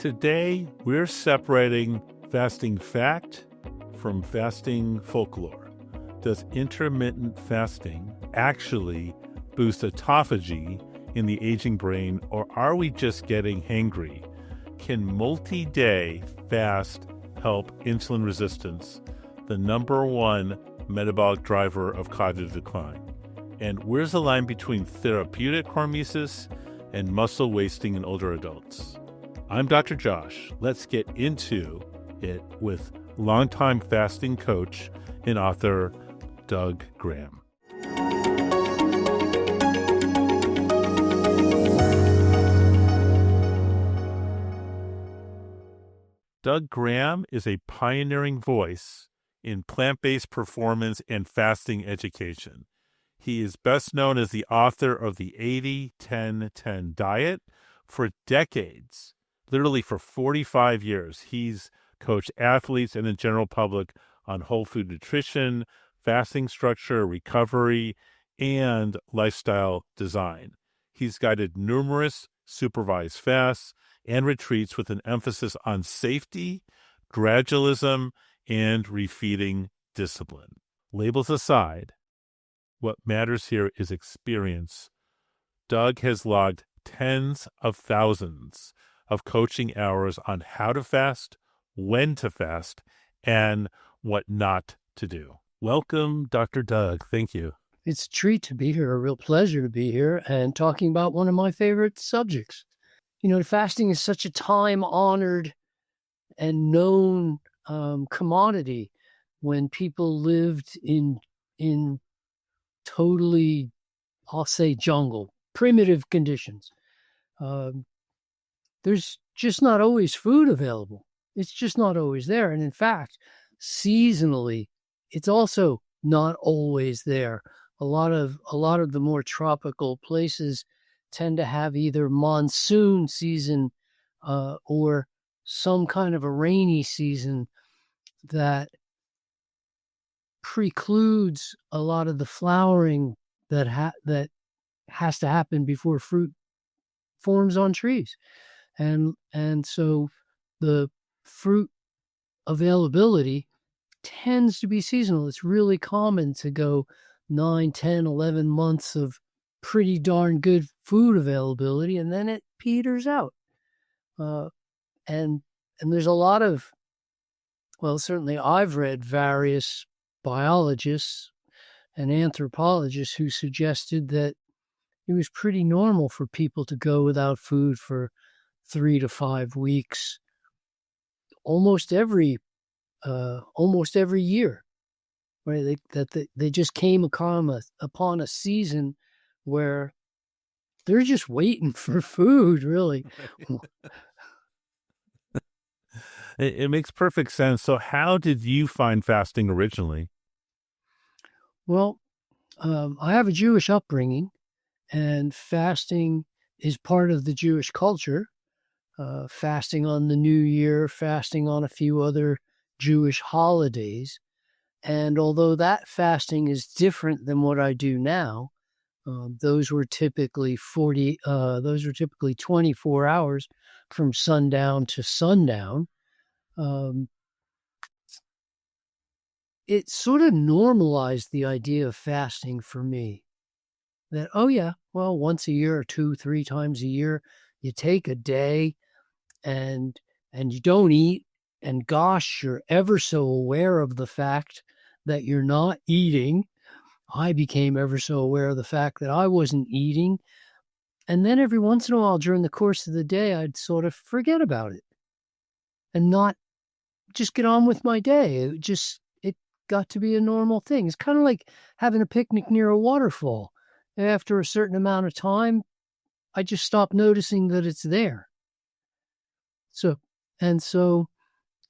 Today, we're separating fasting fact from fasting folklore. Does intermittent fasting actually boost autophagy in the aging brain, or are we just getting hangry? Can multi-day fast help insulin resistance, the number one metabolic driver of cognitive decline? And where's the line between therapeutic hormesis and muscle wasting in older adults? I'm Dr. Josh. Let's get into it with longtime fasting coach and author Doug Graham. Doug Graham is a pioneering voice in plant-based performance and fasting education. He is best known as the author of the 80-10-10 diet. For decades, literally for 45 years, he's coached athletes and the general public on whole food nutrition, fasting structure, recovery, and lifestyle design. He's guided numerous supervised fasts and retreats with an emphasis on safety, gradualism, and refeeding discipline. Labels aside, what matters here is experience. Doug has logged tens of thousands of coaching hours on how to fast, when to fast, and what not to do. Welcome, Dr. Doug. Thank you. It's a treat to be here, a real pleasure to be here and talking about one of my favorite subjects. You know, fasting is such a time-honored and known commodity. When people lived in totally, I'll say, jungle, primitive conditions. There's just not always food available. It's just not always there. And in fact, seasonally, it's also not always there. A lot of the more tropical places tend to have either monsoon season or some kind of a rainy season that precludes a lot of the flowering that has to happen before fruit forms on trees. And so the fruit availability tends to be seasonal. It's really common to go 9, 10, 11 months of pretty darn good food availability, and then it peters out. And there's a lot of, well, certainly I've read various biologists and anthropologists who suggested that it was pretty normal for people to go without food for 3 to 5 weeks, almost every year, right? They just came upon a season where they're just waiting for food, really. It makes perfect sense. So how did you find fasting originally? Well, I have a Jewish upbringing, and fasting is part of the Jewish culture. Fasting on the New Year, fasting on a few other Jewish holidays. And although that fasting is different than what I do now, those were typically 24 hours from sundown to sundown. It sort of normalized the idea of fasting for me. That, oh yeah, well, once a year or 2, 3 times a year, you take a day and you don't eat, and gosh, you're ever so aware of the fact that you're not eating. I became ever so aware of the fact that I wasn't eating. And then every once in a while during the course of the day, I'd sort of forget about it and not just get on with my day. It got to be a normal thing. It's kind of like having a picnic near a waterfall. After a certain amount of time, I just stopped noticing that it's there. So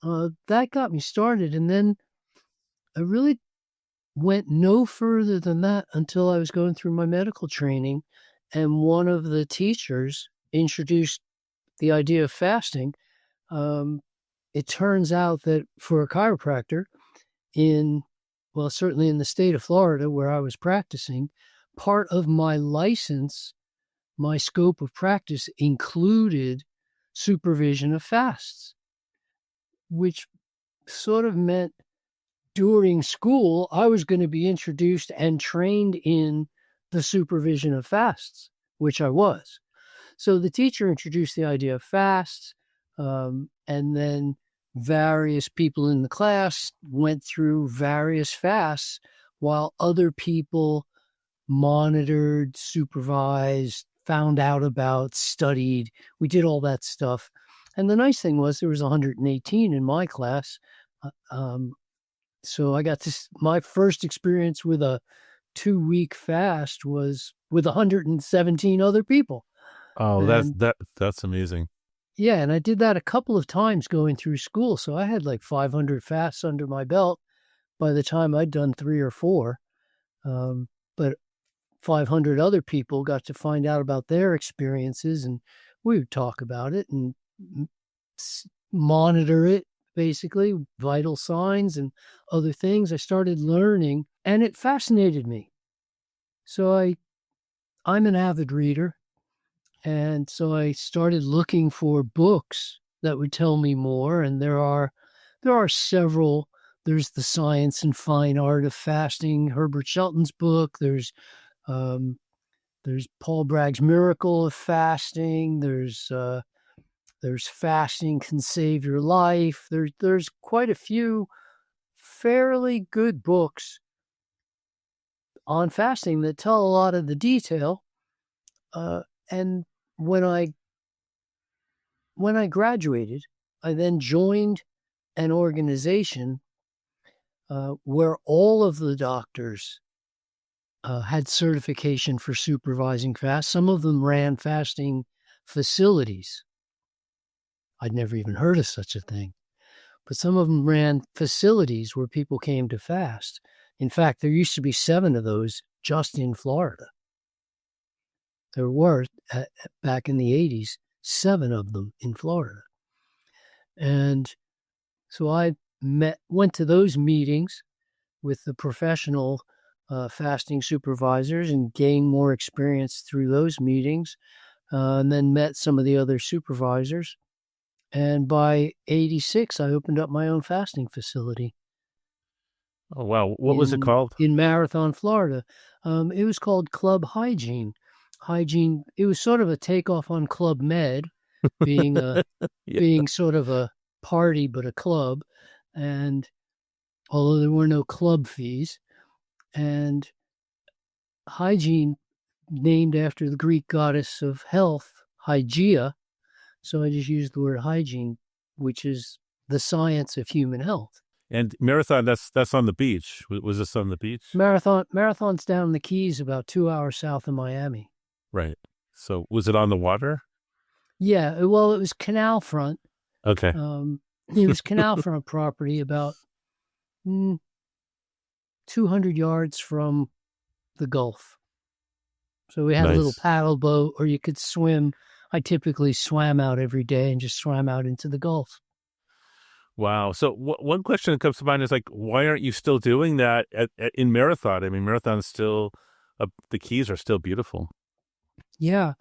that got me started. And then I really went no further than that until I was going through my medical training. And one of the teachers introduced the idea of fasting. It turns out that for a chiropractor certainly in the state of Florida where I was practicing, part of my license, my scope of practice included supervision of fasts, which sort of meant during school, I was going to be introduced and trained in the supervision of fasts, which I was. So the teacher introduced the idea of fasts, and then various people in the class went through various fasts while other people monitored, supervised, found out about, studied. We did all that stuff. And the nice thing was there was 118 in my class. So I got my first experience with a 2-week fast was with 117 other people. Oh, And that's amazing. yeah, and I did that a couple of times going through school. So I had like 500 fasts under my belt by the time I'd done 3 or 4. But 500 other people got to find out about their experiences, and we would talk about it and monitor it, basically, vital signs and other things. I started learning, and it fascinated me. So I'm an avid reader, and so I started looking for books that would tell me more, and there are several. There's The Science and Fine Art of Fasting, Herbert Shelton's book. There's Paul Bragg's Miracle of Fasting. There's Fasting Can Save Your Life. There's quite a few fairly good books on fasting that tell a lot of the detail. And when I graduated, I then joined an organization where all of the doctors had certification for supervising fast. Some of them ran fasting facilities. I'd never even heard of such a thing. But some of them ran facilities where people came to fast. In fact, there used to be 7 of those just in Florida. There were, back in the 80s, 7 of them in Florida. And so I went to those meetings with the professional fasting supervisors and gained more experience through those meetings, and then met some of the other supervisors. And by 86, I opened up my own fasting facility. Oh, wow. What was it called? In Marathon, Florida. It was called Club Hygiene. It was sort of a takeoff on Club Med, being being sort of a party, but a club. And although there were no club fees, and hygiene named after the Greek goddess of health, Hygeia. So I just used the word hygiene, which is the science of human health. And Marathon, that's on the beach. Was this on the beach? Marathon's down in the Keys, about 2 hours south of Miami. Right. So was it on the water? Yeah, well, it was canal front. Okay. It was canal front property, about 200 yards from the Gulf. So we had a little paddle boat, or you could swim. I typically swam out every day and just swam out into the Gulf. Wow. So one question that comes to mind is like, why aren't you still doing that in Marathon? I mean, Marathon's still, the Keys are still beautiful. Yeah.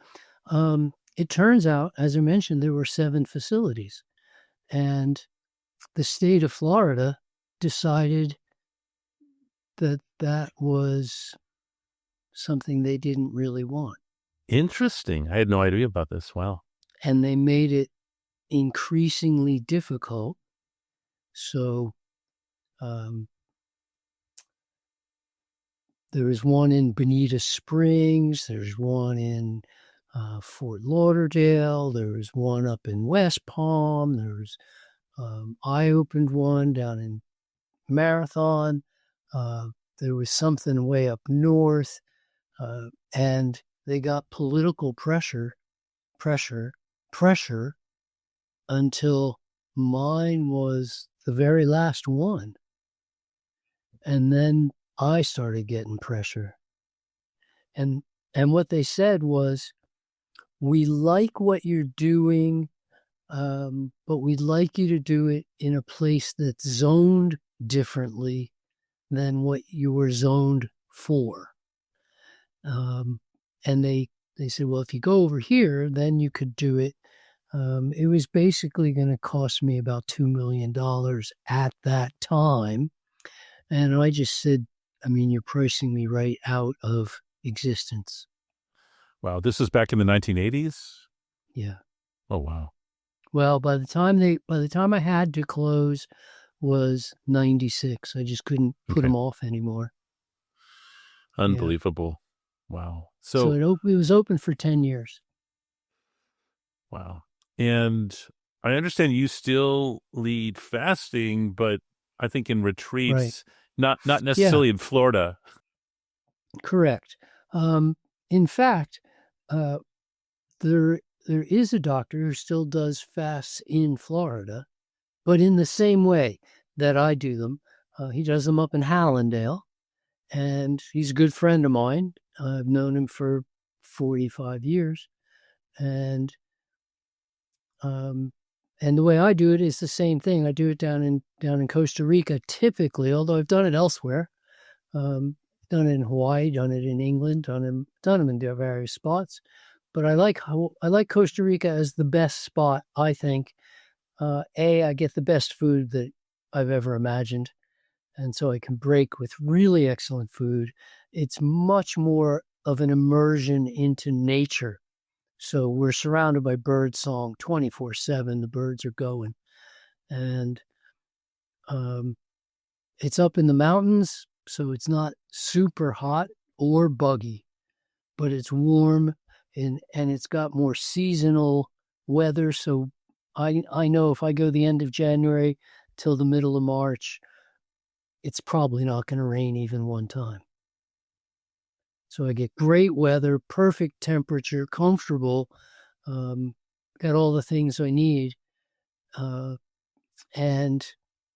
It turns out, as I mentioned, there were 7 facilities, and the state of Florida decided that was something they didn't really want. Interesting. I had no idea about this. Wow. And they made it increasingly difficult. So there was one in Bonita Springs. There's one in Fort Lauderdale. There was one up in West Palm. I opened one down in Marathon. There was something way up north. And they got political pressure until mine was the very last one. And then I started getting pressure. And what they said was, we like what you're doing, but we'd like you to do it in a place that's zoned differently than what you were zoned for. And they said, well, if you go over here, then you could do it It was basically going to cost me about $2 million at that time. And I just said, I mean, you're pricing me right out of existence. Wow, this is back in the 1980s? Yeah. Oh, wow. Well, by the time I had to close was 96. I just couldn't put Okay. them off anymore. Unbelievable. Yeah. Wow. So it was open for 10 years. Wow. And I understand you still lead fasting, but I think in retreats, Right. not necessarily in Florida. Correct. In fact, uh, there is a doctor who still does fasts in Florida, but in the same way that I do them. He does them up in Hallandale, and he's a good friend of mine. I've known him for 45 years, and the way I do it is the same thing. I do it down in Costa Rica typically, although I've done it elsewhere. Done it in Hawaii, done it in England, done them in their various spots. But I like Costa Rica as the best spot, I think. I get the best food that I've ever imagined. And so I can break with really excellent food. It's much more of an immersion into nature. So we're surrounded by bird song 24/7. The birds are going. And it's up in the mountains, so it's not super hot or buggy, but it's warm and it's got more seasonal weather. So I know if I go the end of January till the middle of March, it's probably not going to rain even one time. So I get great weather, perfect temperature, comfortable, got all the things I need. And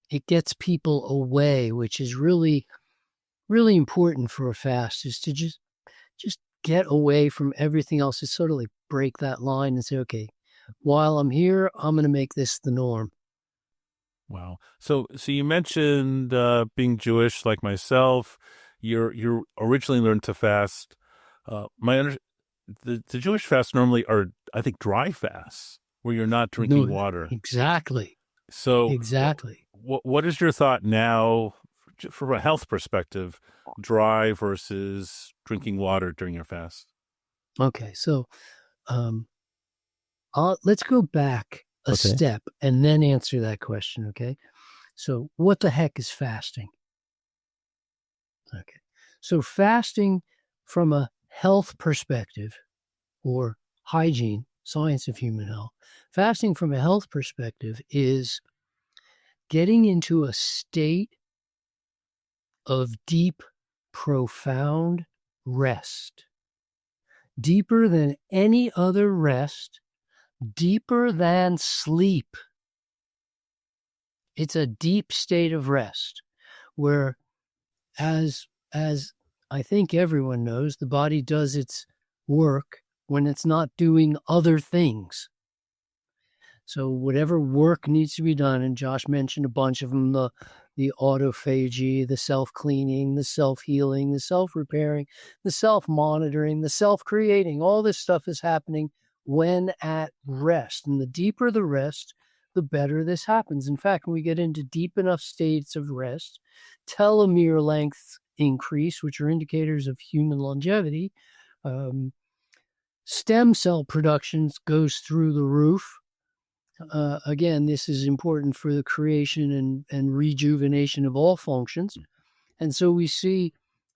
it gets people away, which is really, really important for a fast, is to just get away from everything else. It's sort of like break that line and say, okay, while I'm here, I'm going to make this the norm. Wow. So you mentioned being Jewish like myself. You originally learned to fast. The Jewish fasts normally are, I think, dry fasts where you're not drinking water. Exactly. So exactly. What is your thought now from a health perspective, dry versus drinking water during your fast? Okay. So let's go back a step and then answer that question. Okay. So what the heck is fasting? Okay. So fasting from a health perspective or hygiene, science of human health, fasting from a health perspective is getting into a state of deep, profound rest, deeper than any other rest, deeper than sleep. It's a deep state of rest where, as I think everyone knows, the body does its work when it's not doing other things. So whatever work needs to be done, and Josh mentioned a bunch of them, the autophagy, the self-cleaning, the self-healing, the self-repairing, the self-monitoring, the self-creating, all this stuff is happening when at rest. And the deeper the rest, the better this happens. In fact, when we get into deep enough states of rest, telomere lengths increase, which are indicators of human longevity. Stem cell production goes through the roof. Again, this is important for the creation and rejuvenation of all functions. And so we see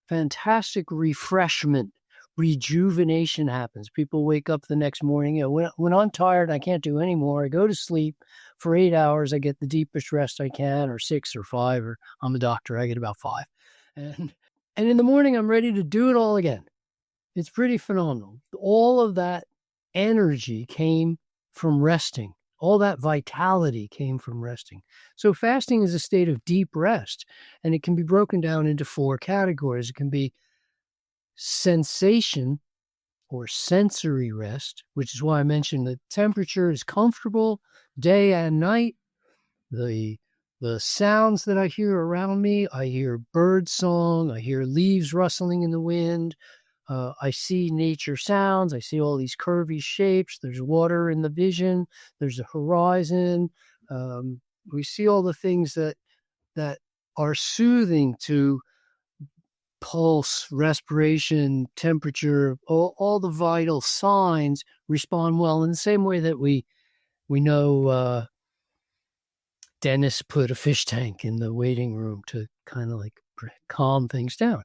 fantastic refreshment, rejuvenation happens. People wake up the next morning. When I'm tired, I can't do anymore. I go to sleep for 8 hours. I get the deepest rest I can, or 6 or 5, or I'm a doctor. I get about 5. And in the morning, I'm ready to do it all again. It's pretty phenomenal. All of that energy came from resting. All that vitality came from resting. So fasting is a state of deep rest, and it can be broken down into 4 categories. It can be sensation or sensory rest, which is why I mentioned the temperature is comfortable day and night. The sounds that I hear around me, I hear bird song, I hear leaves rustling in the wind, I see nature sounds. I see all these curvy shapes. There's water in the vision. There's a horizon. We see all the things that are soothing to pulse, respiration, temperature, all the vital signs respond well in the same way that we know Dennis put a fish tank in the waiting room to kind of like calm things down.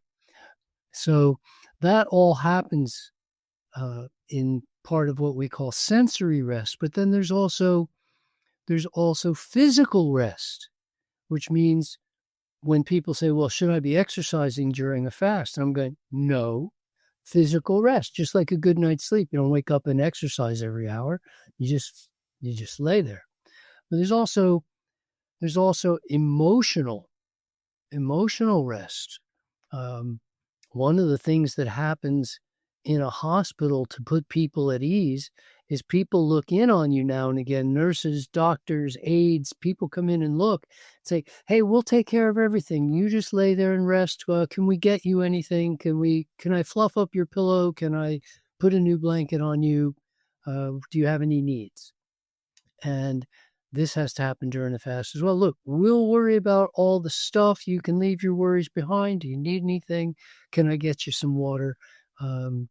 So that all happens in part of what we call sensory rest. But then there's also physical rest, which means when people say, well, should I be exercising during a fast? And I'm going, no, physical rest, just like a good night's sleep. You don't wake up and exercise every hour. You just lay there. But there's also emotional rest. One of the things that happens in a hospital to put people at ease is people look in on you now and again. Nurses, doctors, aides, people come in and look and say, hey, we'll take care of everything. You just lay there and rest. Can we get you anything? Can I fluff up your pillow? Can I put a new blanket on you? Do you have any needs? And this has to happen during the fast as well. Look, we'll worry about all the stuff. You can leave your worries behind. Do you need anything? Can I get you some water? And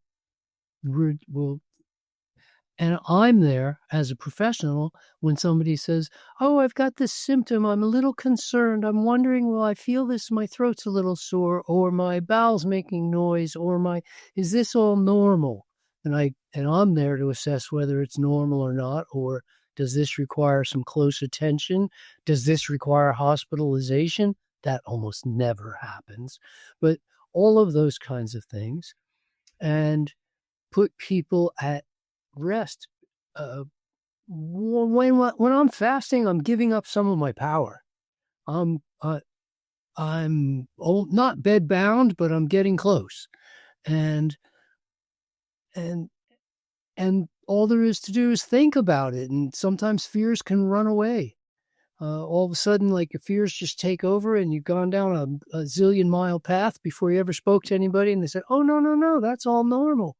I'm there as a professional when somebody says, oh, I've got this symptom. I'm a little concerned. I'm wondering, will I feel this? My throat's a little sore, or my bowel's making noise, or is this all normal? And I'm there to assess whether it's normal or not, or does this require some close attention? Does this require hospitalization? That almost never happens. But all of those kinds of things. And put people at rest. When I'm fasting, I'm giving up some of my power. I'm not bed bound, but I'm getting close. And all there is to do is think about it. And sometimes fears can run away. All of a sudden, like your fears just take over and you've gone down a zillion mile path before you ever spoke to anybody. And they said, oh, no, that's all normal.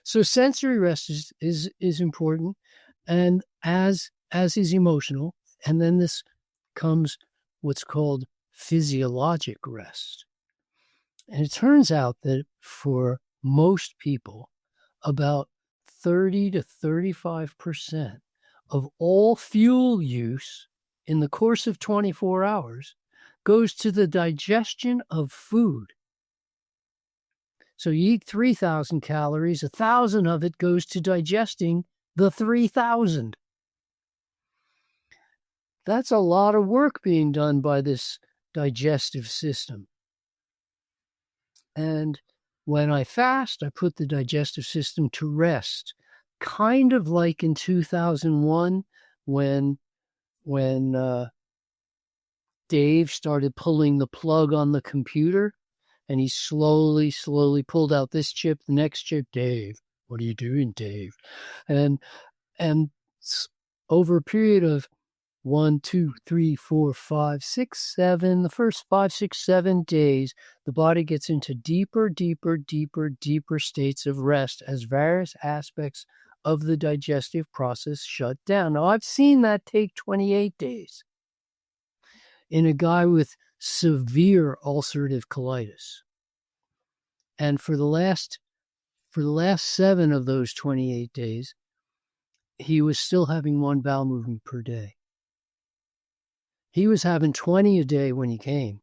So sensory rest is important, and as is emotional. And then this comes what's called physiologic rest. And it turns out that for most people, about 30 to 35% of all fuel use in the course of 24 hours goes to the digestion of food. So you eat 3,000 calories, 1,000 of it goes to digesting the 3,000. That's a lot of work being done by this digestive system. And when I fast, I put the digestive system to rest, kind of like in 2001 when Dave started pulling the plug on the computer. And he slowly pulled out this chip, the next chip. Dave, what are you doing, Dave? And over a period of 1, 2, 3, 4, 5, 6, 7, the first 5, 6, 7 days, the body gets into deeper states of rest as various aspects of the digestive process shut down. Now, I've seen that take 28 days in a guy with severe ulcerative colitis. And for the last 7 of those 28 days, he was still having 1 bowel movement per day. He was having 20 a day when he came.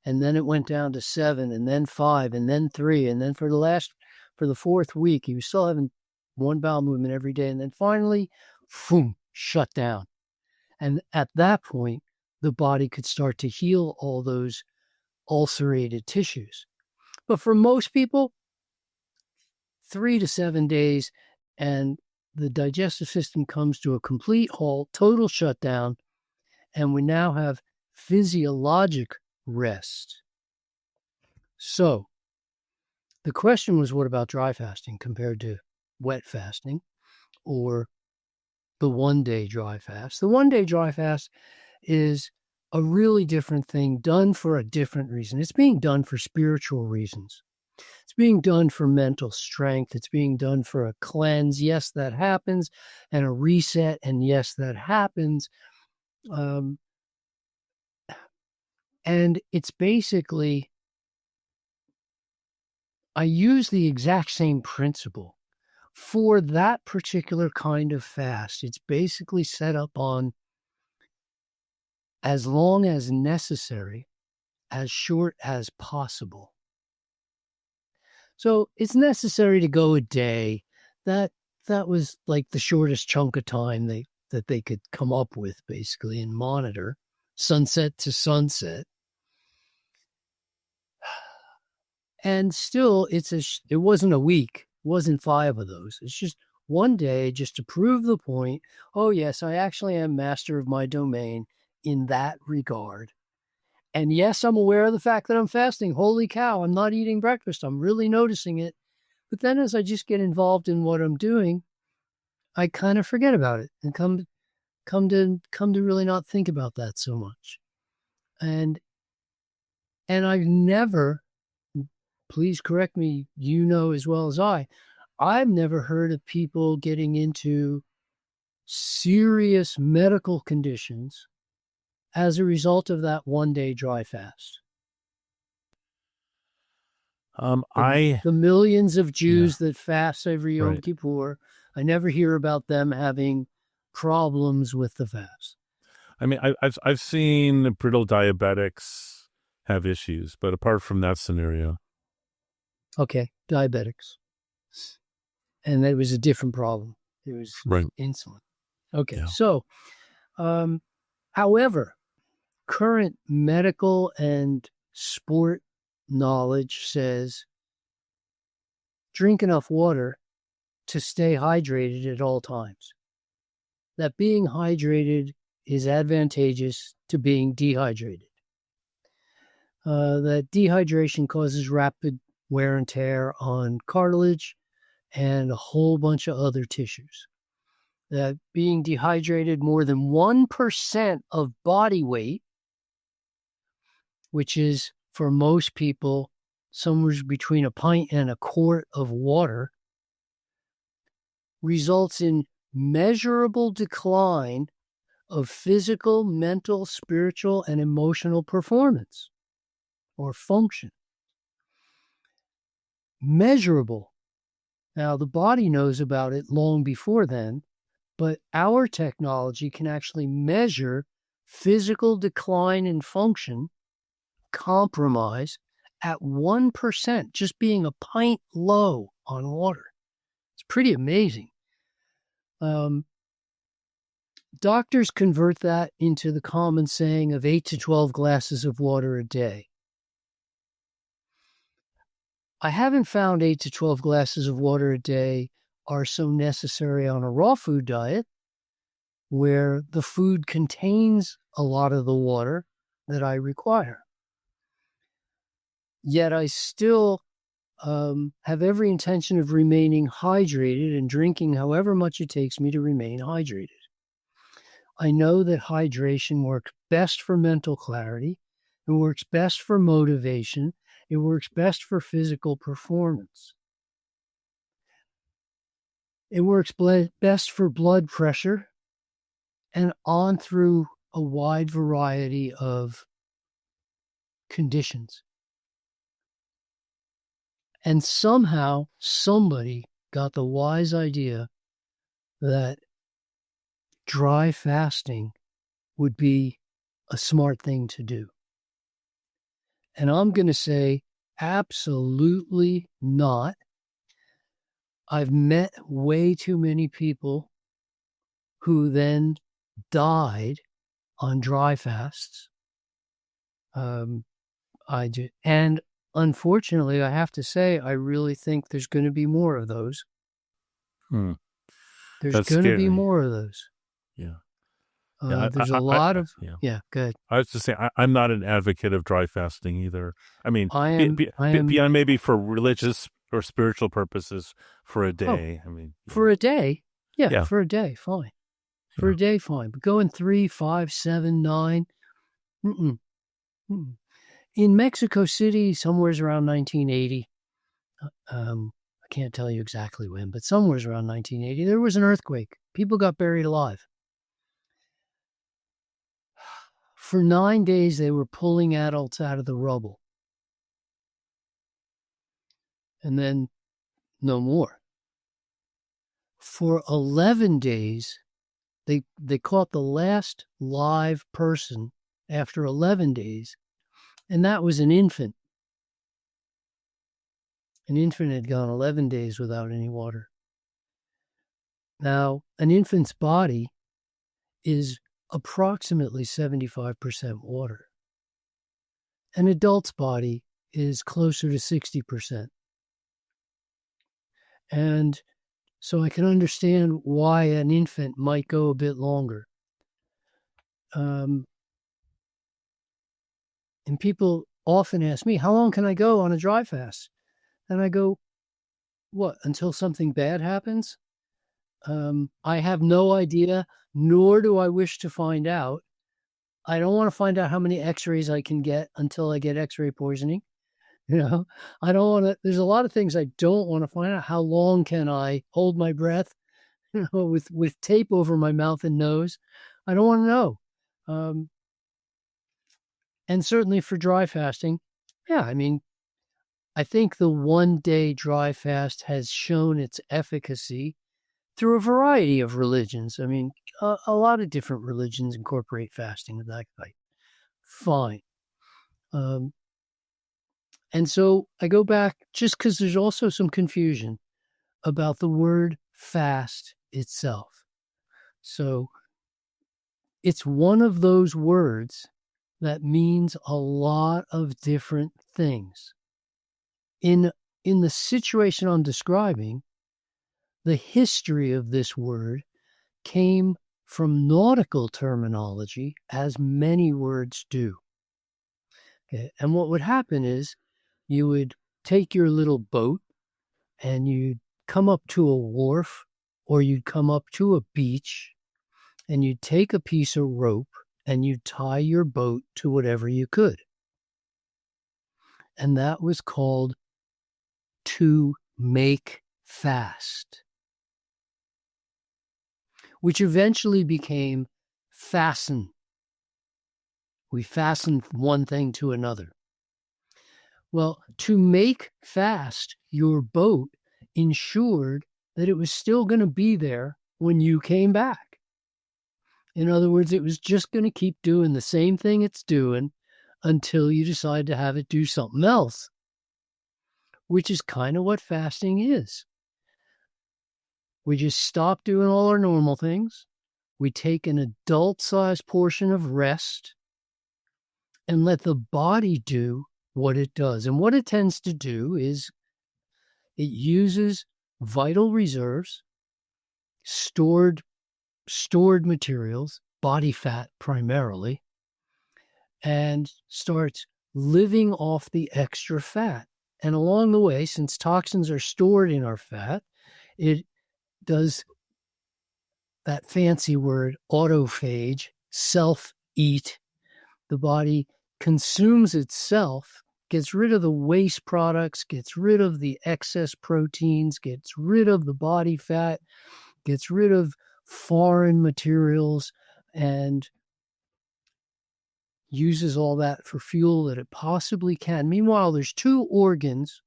And then it went down to 7, and then 5, and then 3. And then for the 4th week, he was still having 1 bowel movement every day. And then finally, boom, shut down. And at that point, the body could start to heal all those ulcerated tissues. But for most people, 3 to 7 days, and the digestive system comes to a complete halt, total shutdown, and we now have physiologic rest. So the question was, what about dry fasting compared to wet fasting or the 1-day dry fast? The 1-day dry fast is a really different thing, done for a different reason. It's being done for spiritual reasons. It's being done for mental strength. It's being done for a cleanse. Yes, that happens. And a reset. And yes, that happens. And it's basically, I use the exact same principle for that particular kind of fast. It's basically set up on as long as necessary, as short as possible. So it's necessary to go a day. That was like the shortest chunk of time that they could come up with, basically, and monitor sunset to sunset. And still, it wasn't a week. It wasn't 5 of those. It's just one day, just to prove the point. Oh, yes, I actually am master of my domain in that regard. And yes, I'm aware of the fact that I'm fasting. Holy cow, I'm not eating breakfast. I'm really noticing it. But then as I just get involved in what I'm doing, I kind of forget about it and come to really not think about that so much. And I've never, please correct me, as well as I've never heard of people getting into serious medical conditions as a result of that one-day dry fast. The millions of Jews that fast every Yom Kippur, I never hear about them having problems with the fast. I mean, I've seen brittle diabetics have issues, but apart from that scenario. Okay, diabetics. And that was a different problem. It was insulin. Okay, yeah. So, however, current medical and sport knowledge says drink enough water to stay hydrated at all times. That being hydrated is advantageous to being dehydrated. That dehydration causes rapid wear and tear on cartilage and a whole bunch of other tissues. That being dehydrated more than 1% of body weight, which is for most people somewhere between a pint and a quart of water, results in measurable decline of physical, mental, spiritual, and emotional performance or function. Measurable. Now, the body knows about it long before then, but our technology can actually measure physical decline in function, compromise, at 1%, just being a pint low on water. It's pretty amazing. Doctors convert that into the common saying of 8 to 12 glasses of water a day. I haven't found 8 to 12 glasses of water a day are so necessary on a raw food diet, where the food contains a lot of the water that I require. Yet I still have every intention of remaining hydrated and drinking however much it takes me to remain hydrated. I know that hydration works best for mental clarity. It works best for motivation. It works best for physical performance. It works best for blood pressure and on through a wide variety of conditions. And somehow somebody got the wise idea that dry fasting would be a smart thing to do. And I'm going to say absolutely not. I've met way too many people who then died on dry fasts. And unfortunately, I have to say, I really think there's going to be more of those. There's going to be more of those. Yeah. There's a lot of... Yeah, good. I was just saying, I'm not an advocate of dry fasting either. I mean, I am beyond maybe for religious or spiritual purposes for a day. I mean, for a day? Yeah, for a day, fine. For a day, fine. But going 3, 5, 7, 9... In Mexico City, somewhere around 1980, I can't tell you exactly when, but somewhere around 1980, there was an earthquake. People got buried alive. For 9 days, they were pulling adults out of the rubble. And then no more. For 11 days, they caught the last live person after 11 days, and that was an infant. An infant had gone 11 days without any water. Now, an infant's body is approximately 75% water. An adult's body is closer to 60%. And so I can understand why an infant might go a bit longer. And people often ask me, how long can I go on a dry fast? And I go, what, until something bad happens? I have no idea, nor do I wish to find out. I don't want to find out how many x-rays I can get until I get x-ray poisoning. I don't want to, there's a lot of things I don't want to find out. How long can I hold my breath, with tape over my mouth and nose? I don't want to know. And certainly for dry fasting, I think the 1-day dry fast has shown its efficacy through a variety of religions. A lot of different religions incorporate fasting of that type. Fine. And so I go back just because there's also some confusion about the word fast itself. So it's one of those words that means a lot of different things. In the situation I'm describing, the history of this word came from nautical terminology, as many words do. Okay? And what would happen is you would take your little boat and you'd come up to a wharf, or you'd come up to a beach, and you'd take a piece of rope and you'd tie your boat to whatever you could. And that was called to make fast, which eventually became fasten. We fastened one thing to another. Well, to make fast your boat ensured that it was still going to be there when you came back. In other words, it was just going to keep doing the same thing it's doing until you decide to have it do something else, which is kind of what fasting is. We just stop doing all our normal things. We take an adult-sized portion of rest and let the body do what it does. And what it tends to do is it uses vital reserves, stored materials, body fat primarily, and starts living off the extra fat. And along the way, since toxins are stored in our fat, it does that fancy word, autophage, self-eat. The body consumes itself, gets rid of the waste products, gets rid of the excess proteins, gets rid of the body fat, gets rid of foreign materials, and uses all that for fuel that it possibly can. Meanwhile, there's two organs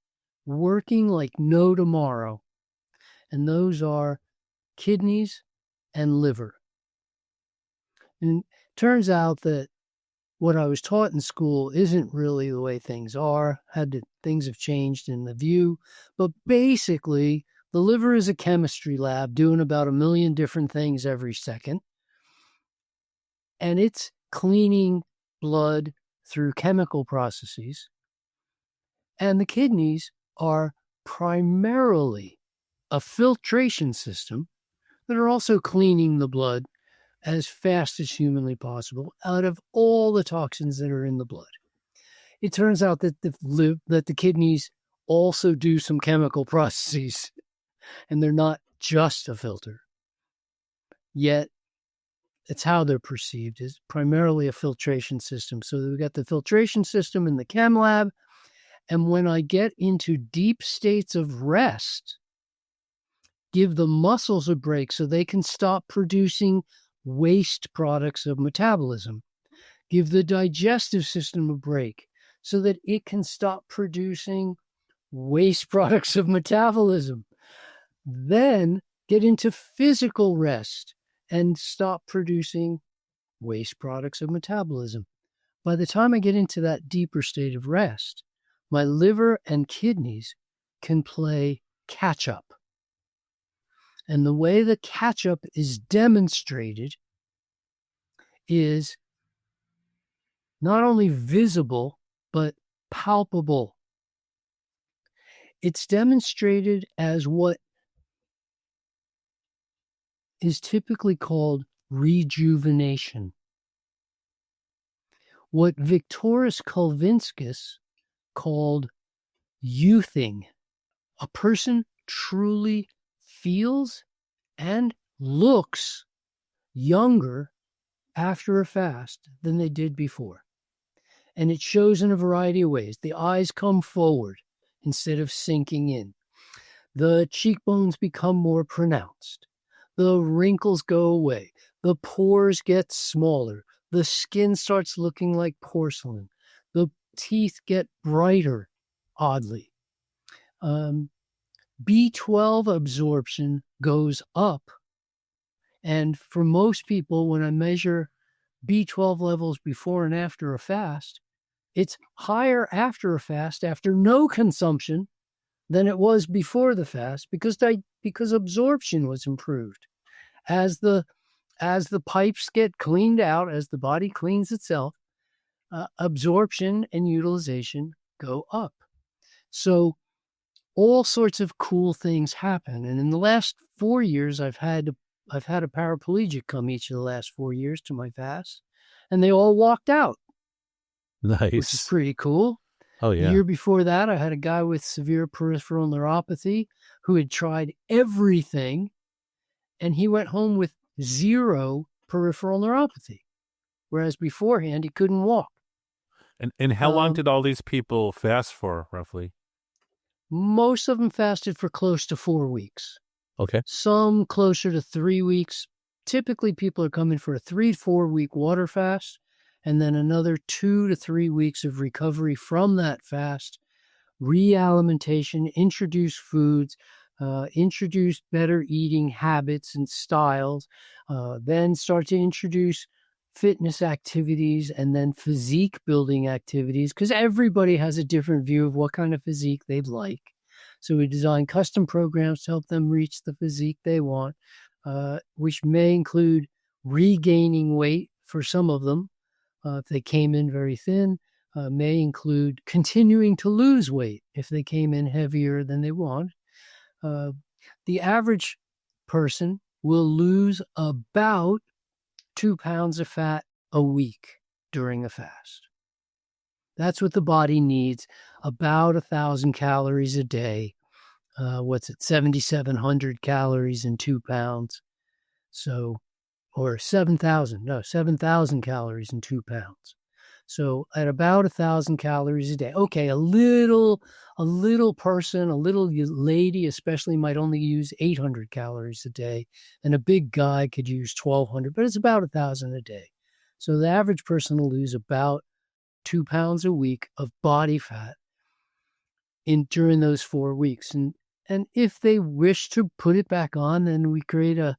working like no tomorrow, and those are kidneys and liver. And it turns out that what I was taught in school isn't really the way things are. Things have changed in the view, but basically the liver is a chemistry lab doing about 1 million different things every second. And it's cleaning blood through chemical processes. And the kidneys are primarily a filtration system that are also cleaning the blood as fast as humanly possible out of all the toxins that are in the blood. It turns out that the kidneys also do some chemical processes, and they're not just a filter. Yet, it's how they're perceived, as primarily a filtration system. So we've got the filtration system in the chem lab, And when I get into deep states of rest, give the muscles a break so they can stop producing waste products of metabolism. Give the digestive system a break so that it can stop producing waste products of metabolism. Then get into physical rest and stop producing waste products of metabolism. By the time I get into that deeper state of rest, my liver and kidneys can play catch up. And the way the catch up is demonstrated is not only visible, but palpable. It's demonstrated as what is typically called rejuvenation. What Victoras Kulvinskas called youthing. A person truly feels and looks younger after a fast than they did before. And it shows in a variety of ways. The eyes come forward instead of sinking in. The cheekbones become more pronounced. The wrinkles go away. The pores get smaller. The skin starts looking like porcelain. The teeth get brighter, oddly. B12 absorption goes up. And for most people, when I measure B12 levels before and after a fast, it's higher after a fast, after no consumption, than it was before the fast, because absorption was improved. As the pipes get cleaned out, as the body cleans itself, absorption and utilization go up. So all sorts of cool things happen. And in the last 4 years, I've had a paraplegic come each of the last 4 years to my fast, and they all walked out. Nice. Which is pretty cool. Oh, yeah. The year before that, I had a guy with severe peripheral neuropathy who had tried everything, and he went home with 0 peripheral neuropathy, whereas beforehand he couldn't walk. And how long did all these people fast for, roughly? Most of them fasted for close to 4 weeks. Okay. Some closer to 3 weeks. Typically, people are coming for a 3 to 4 week water fast, and then another 2 to 3 weeks of recovery from that fast, realimentation, introduce foods, introduce better eating habits and styles, then start to introduce fitness activities and then physique building activities, because everybody has a different view of what kind of physique they'd like. So we design custom programs to help them reach the physique they want, which may include regaining weight for some of them. If they came in very thin, may include continuing to lose weight if they came in heavier than they want. The average person will lose about 2 pounds of fat a week during a fast. That's what the body needs, about 1,000 calories a day. 7,700 calories in 2 pounds. So, or 7,000 calories in 2 pounds. So at about 1,000 calories a day. Okay, a little person, a little lady especially, might only use 800 calories a day, and a big guy could use 1,200, but it's about 1,000 a day. So the average person will lose about 2 pounds a week of body fat during those 4 weeks. And if they wish to put it back on, then we create a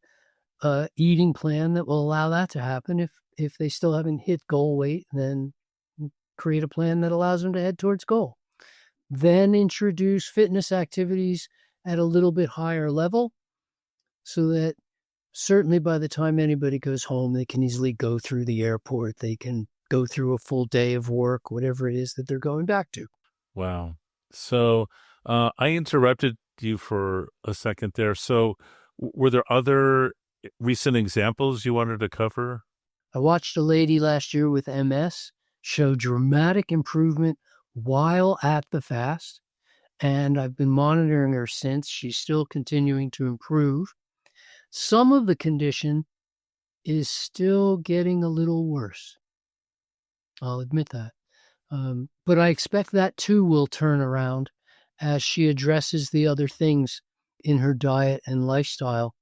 eating plan that will allow that to happen. If they still haven't hit goal weight, then create a plan that allows them to head towards goal. Then introduce fitness activities at a little bit higher level so that certainly by the time anybody goes home, they can easily go through the airport. They can go through a full day of work, whatever it is that they're going back to. Wow. So I interrupted you for a second there. So were there other recent examples you wanted to cover? I watched a lady last year with MS show dramatic improvement while at the fast, and I've been monitoring her since. She's still continuing to improve. Some of the condition is still getting a little worse. I'll admit that. But I expect that too will turn around as she addresses the other things in her diet and lifestyle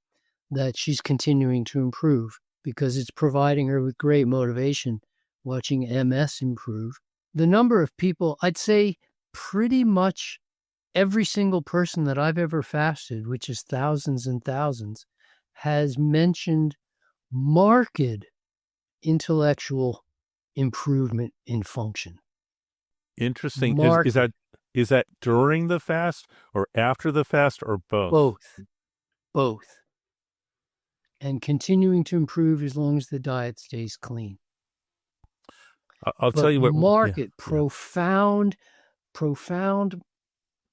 that she's continuing to improve, because it's providing her with great motivation watching MS improve. The number of people, I'd say pretty much every single person that I've ever fasted, which is thousands and thousands, has mentioned marked intellectual improvement in function. Interesting. Marked. Is that during the fast or after the fast or both? Both. And continuing to improve as long as the diet stays clean. I'll tell But you what. market, profound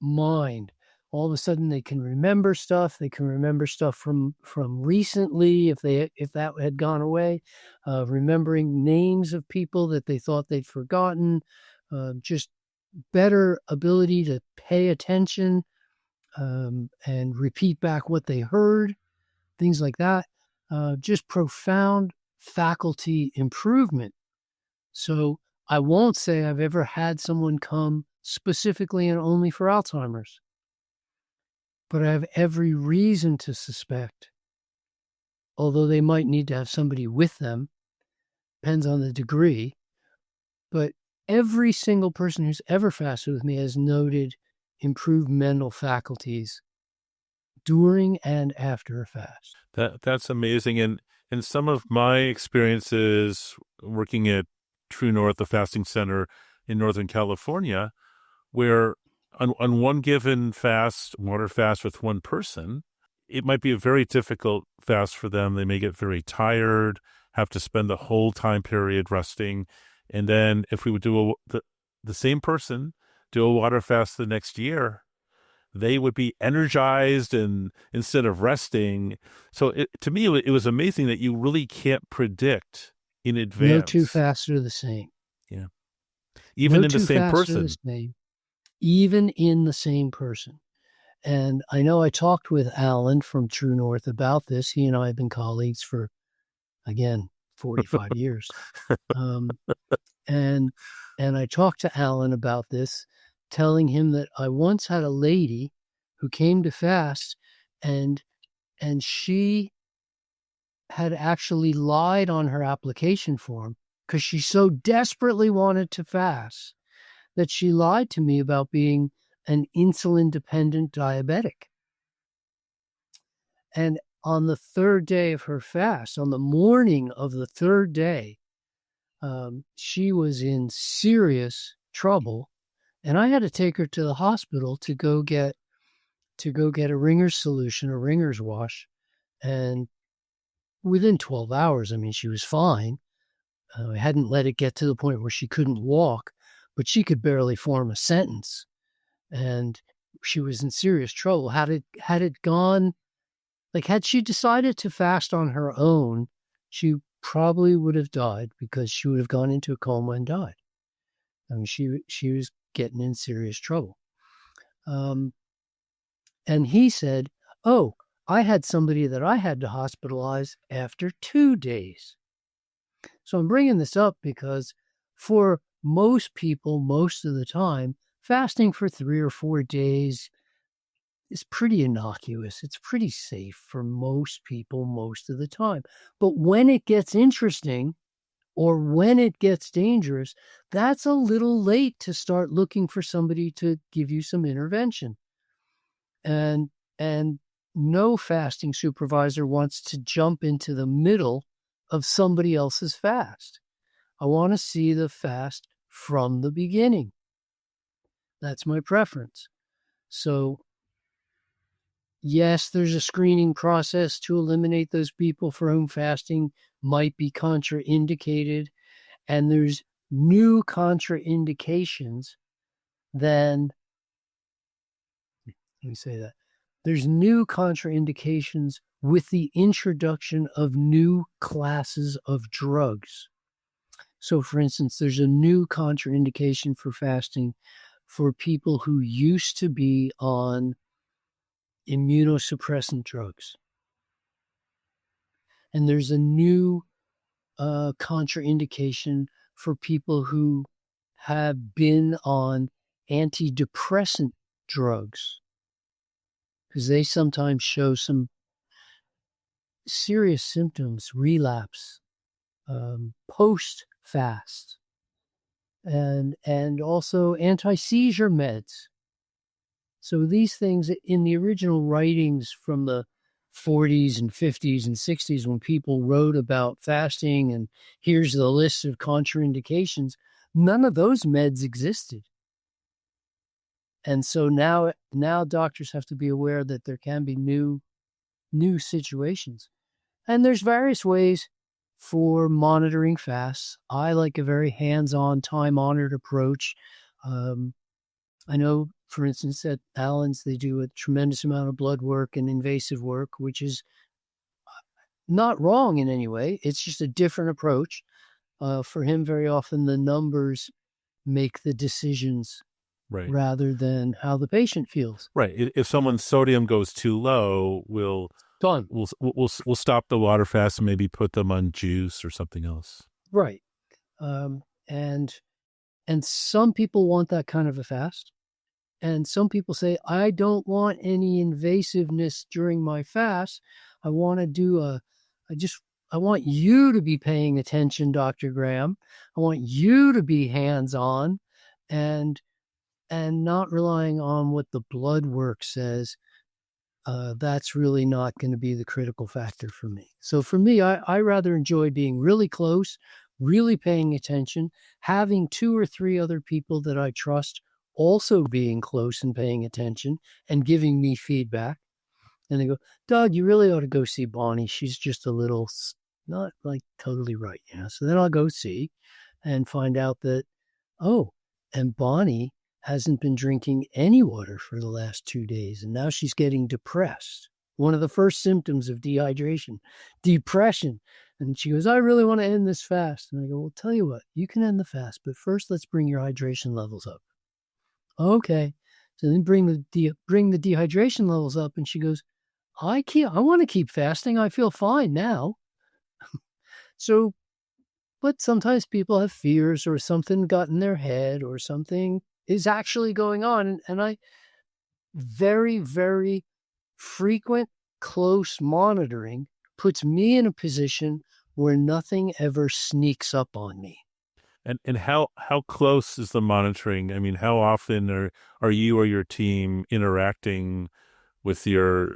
mind. All of a sudden they can remember stuff. They can remember stuff from recently if that had gone away. Remembering names of people that they thought they'd forgotten. Just better ability to pay attention and repeat back what they heard. Things like that. Just profound faculty improvement. So I won't say I've ever had someone come specifically and only for Alzheimer's, but I have every reason to suspect, although they might need to have somebody with them, depends on the degree, but every single person who's ever fasted with me has noted improved mental faculties during and after a fast. That's amazing. And some of my experiences working at True North, the fasting center in Northern California, where on one given fast, water fast with one person, it might be a very difficult fast for them. They may get very tired, have to spend the whole time period resting. And then if we would do the same person do a water fast the next year, they would be energized and instead of resting. So to me, it was amazing that you really can't predict in advance. No two fasts are the same. Yeah. Even no in the two same fasts person. Are the same, even in the same person. And I know I talked with Alan from True North about this. He and I have been colleagues for, again, 45 years. And I talked to Alan about this, telling him that I once had a lady who came to fast and she had actually lied on her application form because she so desperately wanted to fast that she lied to me about being an insulin-dependent diabetic. And on the third day of her fast, on the morning of the third day, she was in serious trouble, and I had to take her to the hospital to go get a Ringer's solution, a Ringer's wash, and within 12 hours, I mean, she was fine. I hadn't let it get to the point where she couldn't walk, but she could barely form a sentence, and she was in serious trouble. Had it gone, like had she decided to fast on her own, she probably would have died because she would have gone into a coma and died. I mean, she was getting in serious trouble. And he said, "Oh, I had somebody that I had to hospitalize after 2 days." So I'm bringing this up because for most people, most of the time, fasting for 3 or 4 days is pretty innocuous. It's pretty safe for most people most of the time. But when it gets interesting or when it gets dangerous, that's a little late to start looking for somebody to give you some intervention. And no fasting supervisor wants to jump into the middle of somebody else's fast. I want to see the fast from the beginning. That's my preference. So yes, there's a screening process to eliminate those people for whom fasting might be contraindicated. And there's new contraindications then. Let me say that. There's new contraindications with the introduction of new classes of drugs. So, for instance, there's a new contraindication for fasting for people who used to be on immunosuppressant drugs. And there's a new contraindication for people who have been on antidepressant drugs because they sometimes show some serious symptoms, relapse, post-fast, and also anti-seizure meds. So these things in the original writings from the 40s and 50s and 60s, when people wrote about fasting and here's the list of contraindications, none of those meds existed. And so now doctors have to be aware that there can be new situations. And there's various ways for monitoring fasts. I like a very hands-on, time-honored approach. I know, for instance, at Allen's, they do a tremendous amount of blood work and invasive work, which is not wrong in any way. It's just a different approach. For him, very often the numbers make the decisions rather than how the patient feels. Right. If someone's sodium goes too low, we'll stop the water fast and maybe put them on juice or something else. Right. And some people want that kind of a fast. And some people say, I don't want any invasiveness during my fast. I want to do I want you to be paying attention, Dr. Graham. I want you to be hands-on and not relying on what the blood work says. That's really not going to be the critical factor for me. So for me, I rather enjoy being really close, really paying attention, having 2 or 3 other people that I trust also being close and paying attention and giving me feedback. And they go, Doug, you really ought to go see Bonnie. She's just a little not like totally right. Yeah. So then I'll go see and find out that, and Bonnie hasn't been drinking any water for the last 2 days. And now she's getting depressed. One of the first symptoms of dehydration, depression. And she goes, I really want to end this fast. And I go, well, tell you what, you can end the fast, but first let's bring your hydration levels up. Okay. So then bring the dehydration levels up. And she goes, I want to keep fasting. I feel fine now. So, but sometimes people have fears or something got in their head or something is actually going on. And I very, very frequent, close monitoring puts me in a position where nothing ever sneaks up on me. And how close is the monitoring? I mean, how often are you or your team interacting with your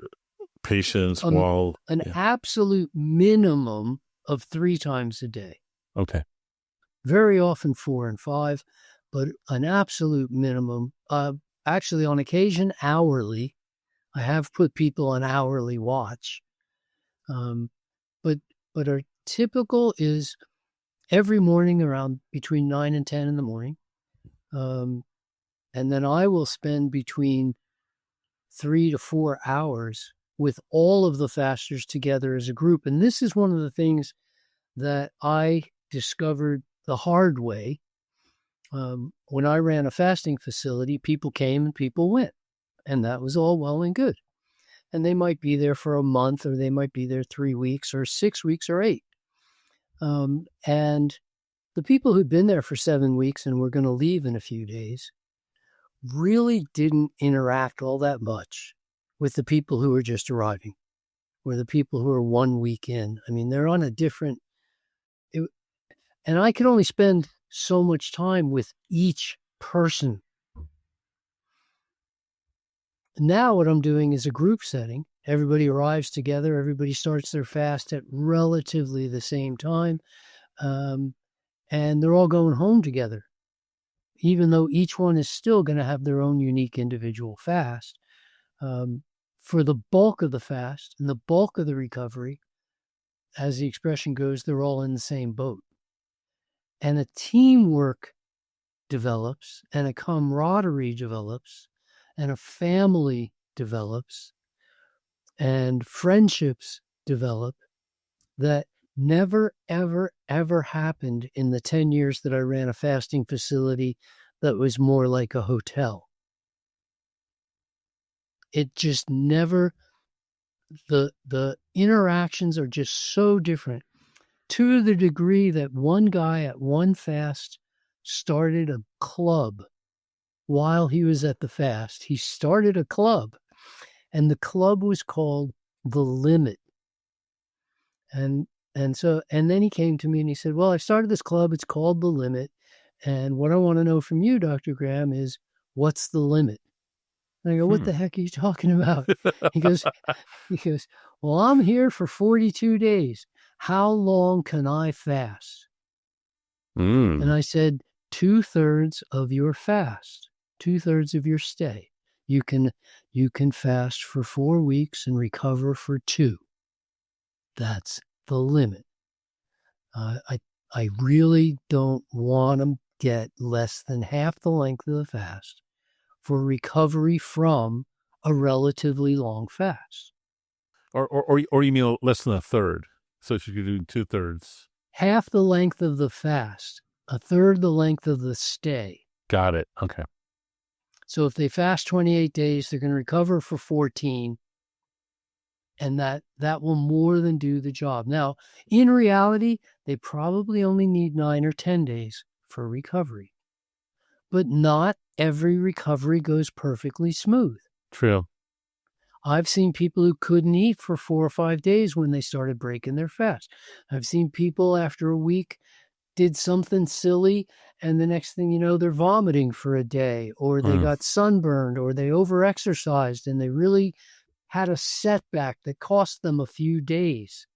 patients while an absolute minimum of 3 times a day? Okay. Very often 4 and 5, but an absolute minimum. Actually, on occasion, hourly. I have put people on hourly watch. But our typical is every morning around between 9 and 10 in the morning. And then I will spend between 3 to 4 hours with all of the fasters together as a group. And this is one of the things that I discovered the hard way. When I ran a fasting facility, people came and people went, and that was all well and good. And they might be there for a month, or they might be there 3 weeks or 6 weeks or 8. And the people who'd been there for 7 weeks and were going to leave in a few days really didn't interact all that much with the people who were just arriving or the people who are 1 week in. I mean, they're on a different, and I could only spend so much time with each person. Now what I'm doing is a group setting. Everybody arrives together. Everybody starts their fast at relatively the same time. And they're all going home together, even though each one is still going to have their own unique individual fast. For the bulk of the fast and the bulk of the recovery, as the expression goes, they're all in the same boat. And a teamwork develops, and a camaraderie develops, and a family develops, and friendships develop that never, ever, ever happened in the 10 years that I ran a fasting facility that was more like a hotel. It just never, the interactions are just so different, to the degree that one guy at one fast started a club while he was at the fast. He started a club, and the club was called The Limit. And then he came to me and he said, well, I started this club. It's called The Limit. And what I want to know from you, Dr. Graham, is what's the limit? And I go, what the heck are you talking about? He goes, well, I'm here for 42 days. How long can I fast? And I said, 2/3 of your fast, 2/3 of your stay. You can fast for 4 weeks and recover for 2. That's the limit. I really don't want to get less than half the length of the fast for recovery from a relatively long fast. Or you mean less than a third? So you could do 2/3. Half the length of the fast, a third the length of the stay. Got it. Okay. So if they fast 28 days, they're going to recover for 14. And that will more than do the job. Now, in reality, they probably only need 9 or 10 days for recovery. But not every recovery goes perfectly smooth. True. I've seen people who couldn't eat for 4 or 5 days when they started breaking their fast. I've seen people after a week did something silly, and the next thing you know, they're vomiting for a day, or they got sunburned, or they overexercised, and they really had a setback that cost them a few days.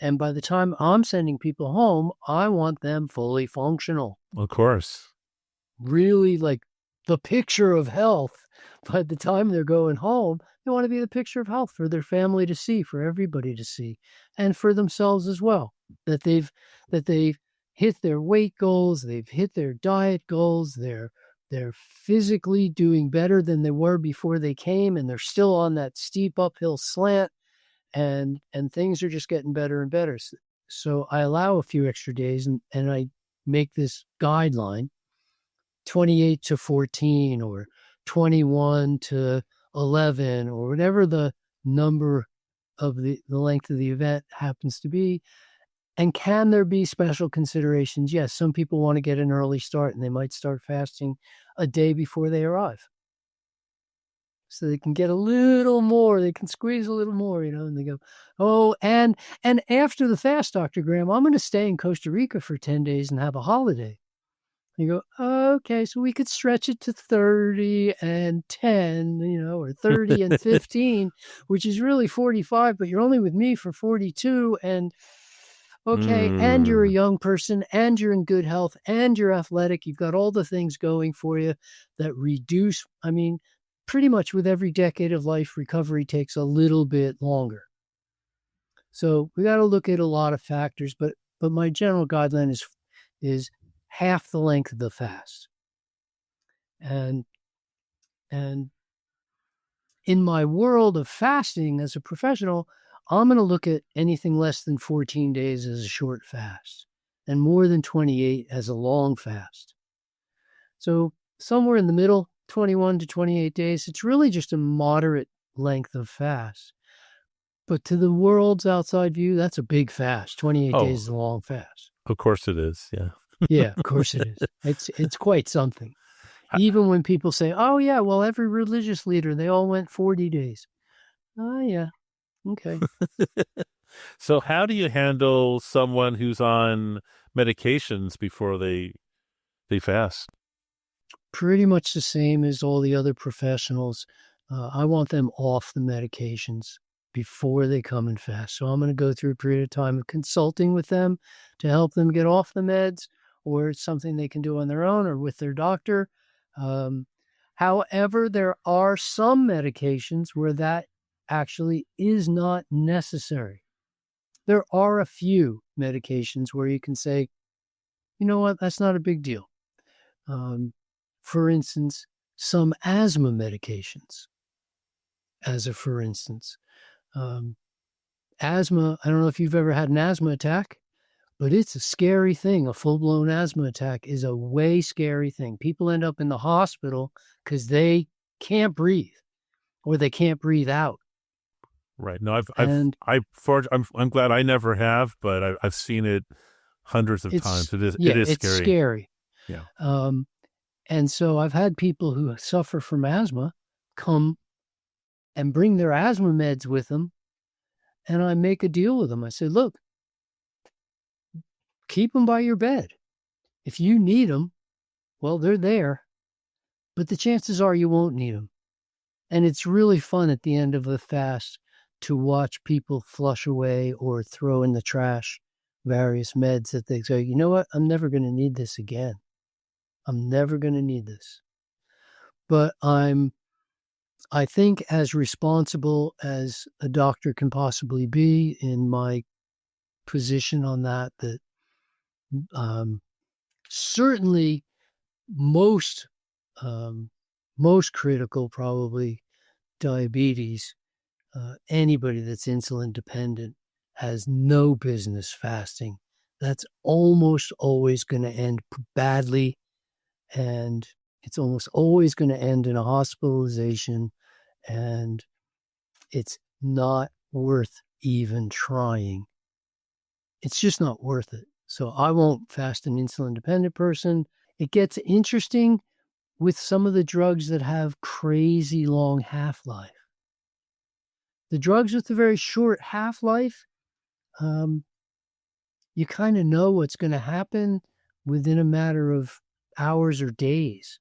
And by the time I'm sending people home, I want them fully functional. Of course. Really like the picture of health. By the time they're going home, they want to be the picture of health for their family to see, for everybody to see, and for themselves as well. That they've hit their weight goals, they've hit their diet goals, they're physically doing better than they were before they came, and they're still on that steep uphill slant, and things are just getting better and better. So I allow a few extra days, and I make this guideline, 28 to 14 or 21 to 11 or whatever the number of the length of the event happens to be. And can there be special considerations? Yes, some people want to get an early start, and they might start fasting a day before they arrive. So they can get a little more, they can squeeze a little more, and they go, oh, and after the fast, Dr. Graham, I'm going to stay in Costa Rica for 10 days and have a holiday. You go, okay, so we could stretch it to 30 and 10, or 30 and 15, which is really 45, but you're only with me for 42, and okay, and you're a young person, and you're in good health, and you're athletic. You've got all the things going for you that reduce. I mean, pretty much with every decade of life, recovery takes a little bit longer. So we got to look at a lot of factors, but my general guideline is half the length of the fast. And in my world of fasting as a professional, I'm going to look at anything less than 14 days as a short fast and more than 28 as a long fast. So somewhere in the middle, 21 to 28 days, it's really just a moderate length of fast. But to the world's outside view, that's a big fast. 28 days is a long fast. Of course it is, yeah. Yeah, of course it is. It's quite something. Even when people say, oh, yeah, well, every religious leader, they all went 40 days. Oh, yeah. Okay. So how do you handle someone who's on medications before they fast? Pretty much the same as all the other professionals. I want them off the medications before they come and fast. So I'm going to go through a period of time of consulting with them to help them get off the meds, or it's something they can do on their own or with their doctor. However, there are some medications where that actually is not necessary. There are a few medications where you can say, you know what, that's not a big deal. For instance, some asthma medications, for instance. Asthma, I don't know if you've ever had an asthma attack, but it's a scary thing. A full-blown asthma attack is a way scary thing. People end up in the hospital because they can't breathe or they can't breathe out. Right. No, I'm glad I never have, but I've seen it hundreds of times. It is scary. It's scary. Yeah. And so I've had people who suffer from asthma come and bring their asthma meds with them, and I make a deal with them. I say, look, keep them by your bed. If you need them, well, they're there, but the chances are you won't need them. And it's really fun at the end of the fast to watch people flush away or throw in the trash various meds that they say, you know what, I'm never going to need this again. I'm never going to need this. But I think as responsible as a doctor can possibly be in my position on that, certainly most critical, probably diabetes, anybody that's insulin dependent has no business fasting. That's almost always going to end badly, and it's almost always going to end in a hospitalization, and it's not worth even trying. It's just not worth it. So I won't fast an insulin dependent person. It gets interesting with some of the drugs that have crazy long half-life. The drugs with the very short half-life, you kind of know what's going to happen within a matter of hours or days.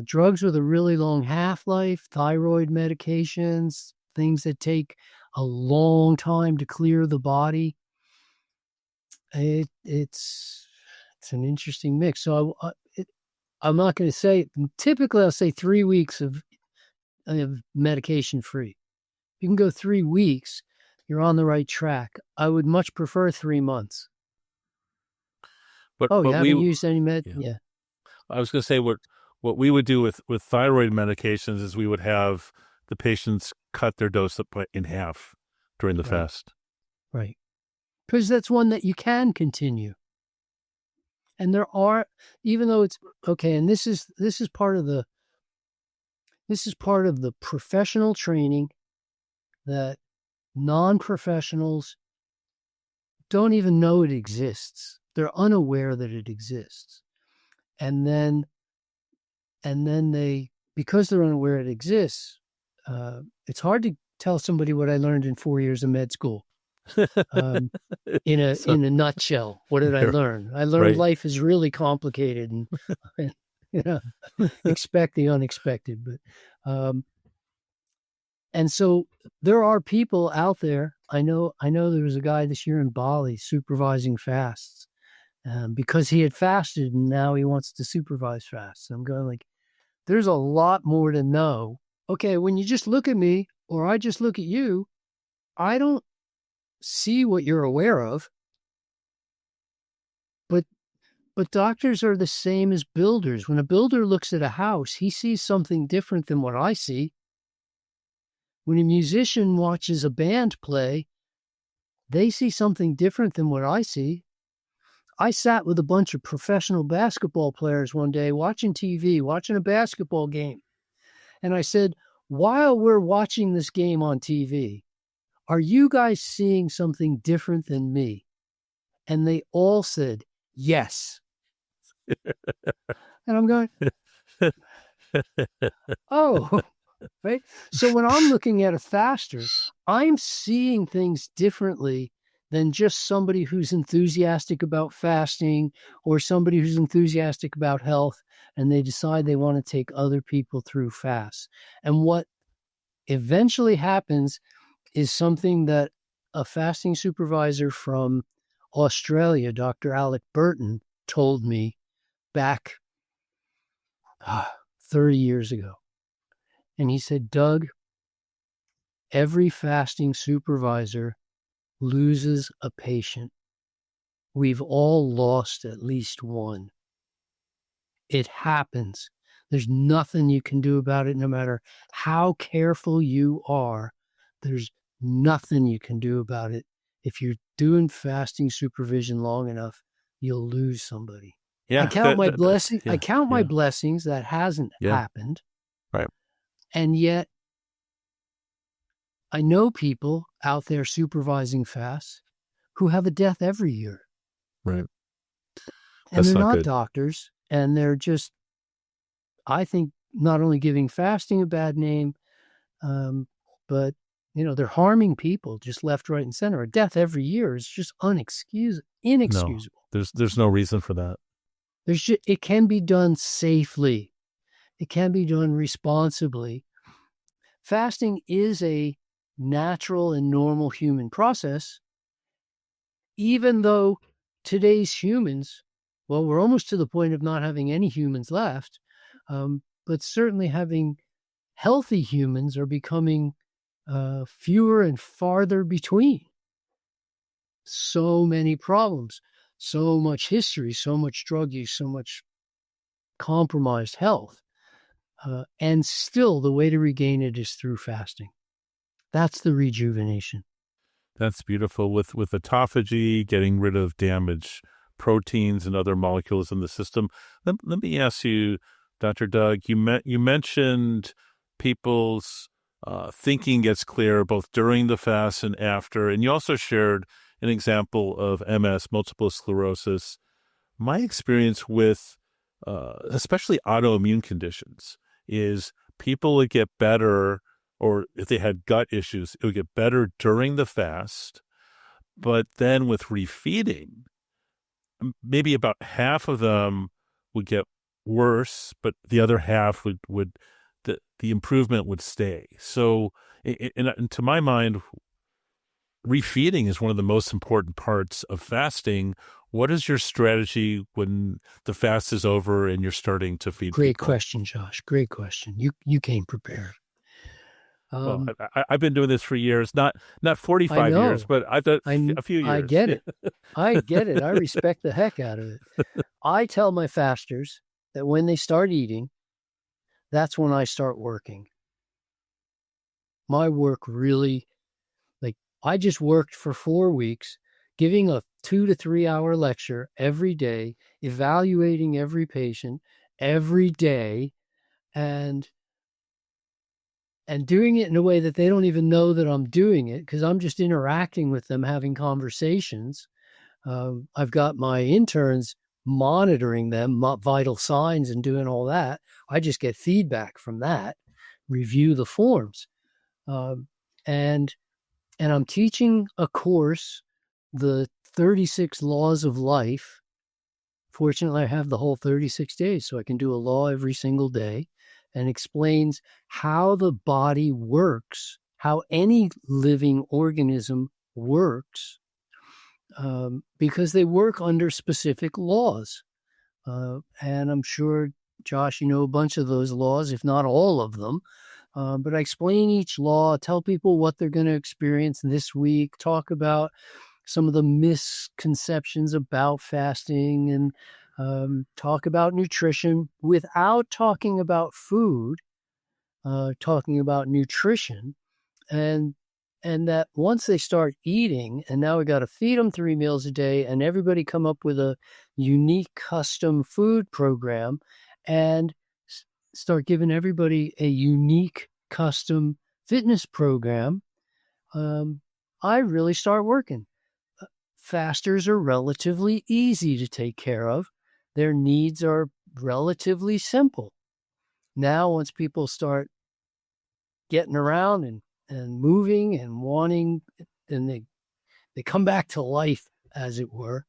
Drugs with a really long half-life, thyroid medications, things that take a long time to clear the body. It's an interesting mix. So I'm not going to say, typically I'll say 3 weeks of medication free. You can go 3 weeks, you're on the right track. I would much prefer 3 months. But you haven't we used any med? Yeah. I was going to say what we would do with thyroid medications is we would have the patients cut their dose up in half during the fast. Right. Because that's one that you can continue. And there are, even though it's okay, and this is part of the professional training that non-professionals don't even know it exists. They're unaware that it exists. And then they, because they're unaware it exists, it's hard to tell somebody what I learned in 4 years of med school. In a nutshell, what did I learn? I learned life is really complicated and expect the unexpected. But and so there are people out there. I know there was a guy this year in Bali supervising fasts because he had fasted and now he wants to supervise fasts. I'm going like, there's a lot more to know. Okay, when you just look at me or I just look at you, I don't see what you're aware of. But doctors are the same as builders. When a builder looks at a house, he sees something different than what I see. When a musician watches a band play, they see something different than what I see. I sat with a bunch of professional basketball players one day watching TV, watching a basketball game. And I said, while we're watching this game on TV, are you guys seeing something different than me? And they all said, yes. And I'm going, oh, right. So when I'm looking at a faster, I'm seeing things differently than just somebody who's enthusiastic about fasting or somebody who's enthusiastic about health and they decide they want to take other people through fasts. And what eventually happens is something that a fasting supervisor from Australia, Dr. Alec Burton, told me back 30 years ago. And he said, Doug, every fasting supervisor loses a patient. We've all lost at least one. It happens. There's nothing you can do about it, no matter how careful you are. There's nothing you can do about it. If you're doing fasting supervision long enough, you'll lose somebody. Yeah, I count my blessings. I count my blessings that hasn't happened. Right. And yet, I know people out there supervising fasts who have a death every year. Right. And That's they're not not good. doctors, and they're just, I think, not only giving fasting a bad name, but they're harming people just left, right, and center. A death every year is just No, inexcusable. there's no reason for that. It can be done safely. It can be done responsibly. Fasting is a natural and normal human process, even though today's humans, well, we're almost to the point of not having any humans left, but certainly having healthy humans are becoming fewer and farther between. So many problems, so much history, so much drug use, so much compromised health. And still, the way to regain it is through fasting. That's the rejuvenation. That's beautiful. With autophagy, getting rid of damaged proteins and other molecules in the system. Let me ask you, Dr. Doug, you mentioned people's thinking gets clearer both during the fast and after, and you also shared an example of MS, multiple sclerosis. My experience with especially autoimmune conditions is people would get better, or if they had gut issues, it would get better during the fast. But then with refeeding, maybe about half of them would get worse, but the other half would the improvement would stay. So, and to my mind, refeeding is one of the most important parts of fasting. What is your strategy when the fast is over and you're starting to feed Great people? question, Josh. Great question. You came prepared. Well, I've been doing this for years, not I 45 years, know. but I've done a few I years. get it. I get it. I respect the heck out of it. I tell my fasters that when they start eating, that's when I start working. My work really, I just worked for 4 weeks, giving a 2 to 3 hour lecture every day, evaluating every patient every day, and doing it in a way that they don't even know that I'm doing it, because I'm just interacting with them, having conversations. I've got my interns monitoring them, vital signs, and doing all that. I just get feedback from that, review the forms. And I'm teaching a course, the 36 Laws of Life. Fortunately, I have the whole 36 days, so I can do a law every single day, and explains how the body works, how any living organism works, because they work under specific laws. And I'm sure, Josh, you know a bunch of those laws, if not all of them. But I explain each law, tell people what they're going to experience this week, talk about some of the misconceptions about fasting, and talk about nutrition without talking about food, talking about nutrition. And that once they start eating, and now we got to feed them 3 meals a day, and everybody come up with a unique custom food program, and start giving everybody a unique custom fitness program, I really start working. Fasters are relatively easy to take care of. Their needs are relatively simple. Now, once people start getting around and moving and wanting, and they come back to life, as it were,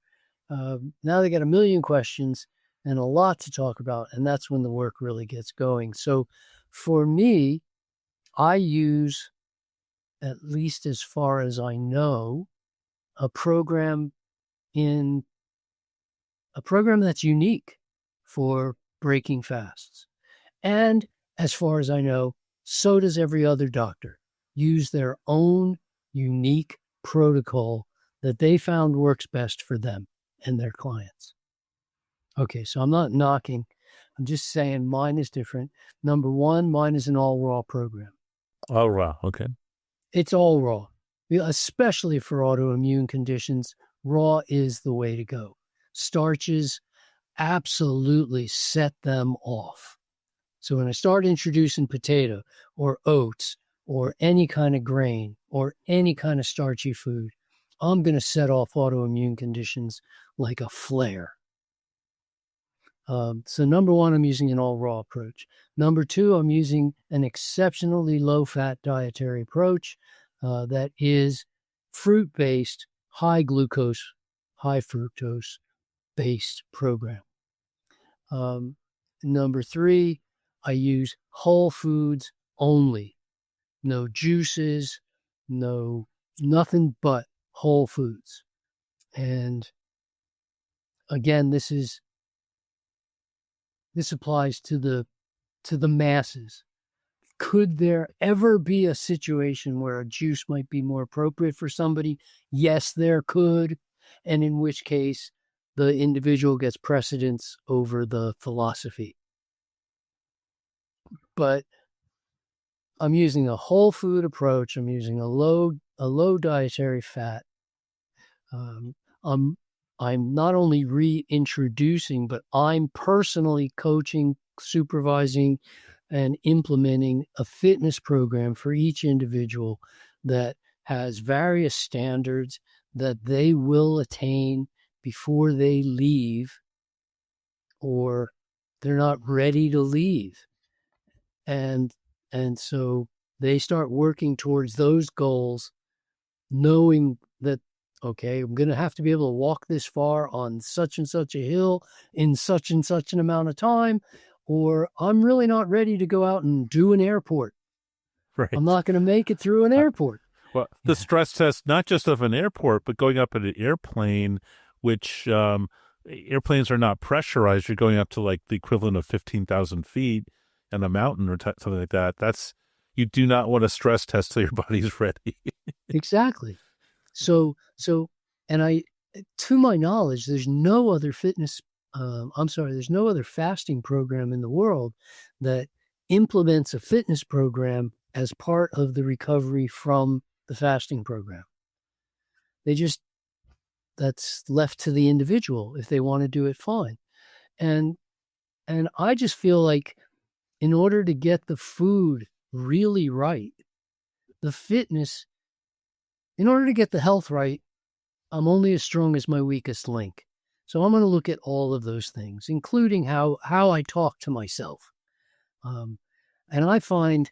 now they got a million questions and a lot to talk about, and that's when the work really gets going. So for me, I use, at least as far as I know, a program that's unique for breaking fasts. And as far as I know, so does every other doctor. Use their own unique protocol that they found works best for them and their clients. Okay, so I'm not knocking. I'm just saying mine is different. Number one, mine is an all raw program. Oh, wow. Okay. It's all raw, especially for autoimmune conditions. Raw is the way to go. Starches absolutely set them off. So when I start introducing potato or oats or any kind of grain or any kind of starchy food, I'm going to set off autoimmune conditions like a flare. So number one, I'm using an all raw approach. Number two, I'm using an exceptionally low fat dietary approach that is fruit based, high glucose, high fructose based program. Number three, I use whole foods only. No juices, nothing but whole foods. And again, this applies to the masses. Could there ever be a situation where a juice might be more appropriate for somebody? Yes, there could. And in which case, the individual gets precedence over the philosophy. But I'm using a whole food approach. I'm using a low dietary fat. I'm not only reintroducing, but I'm personally coaching, supervising, and implementing a fitness program for each individual that has various standards that they will attain before they leave, or they're not ready to leave. And so they start working towards those goals, knowing that, okay, I'm going to have to be able to walk this far on such and such a hill in such and such an amount of time, or I'm really not ready to go out and do an airport. Right. I'm not going to make it through an airport. Well, the stress test, not just of an airport, but going up in an airplane, which airplanes are not pressurized. You're going up to like the equivalent of 15,000 feet in a mountain or something like that. You do not want to stress test till your body's ready. Exactly. So, and to my knowledge, there's no other there's no other fasting program in the world that implements a fitness program as part of the recovery from the fasting program. That's left to the individual. If they want to do it, fine. And I just feel like in order to get the food really right, the fitness, in order to get the health right, I'm only as strong as my weakest link. So I'm going to look at all of those things, including how I talk to myself. And I find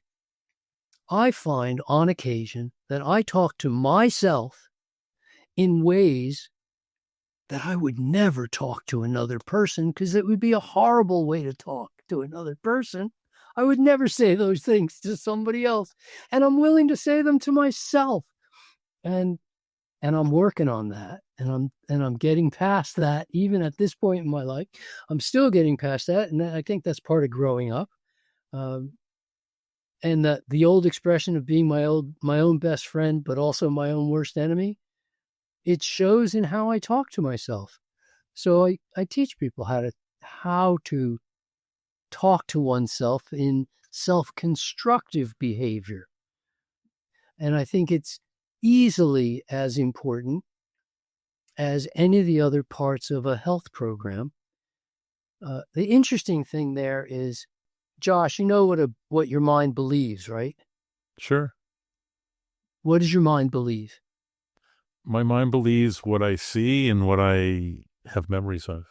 on occasion that I talk to myself in ways that I would never talk to another person, because it would be a horrible way to talk to another person. I would never say those things to somebody else. And I'm willing to say them to myself. And I'm working on that. And I'm getting past that. Even at this point in my life, I'm still getting past that. And I think that's part of growing up. And the old expression of being my own best friend, but also my own worst enemy, it shows in how I talk to myself. So I teach people how to talk to oneself in self-constructive behavior. And I think it's easily as important as any of the other parts of a health program. The interesting thing there is, Josh, you know what your mind believes, right? Sure. What does your mind believe? My mind believes what I see and what I have memories of.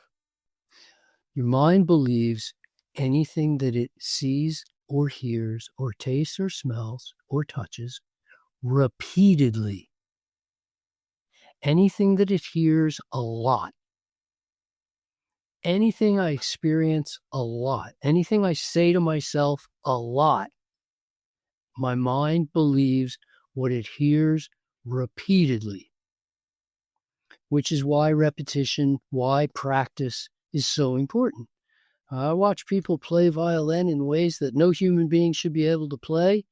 Your mind believes anything that it sees or hears or tastes or smells or touches repeatedly. Anything that it hears a lot. Anything I experience a lot. Anything I say to myself a lot. My mind believes what it hears repeatedly, which is why repetition, why practice is so important. I watch people play violin in ways that no human being should be able to play,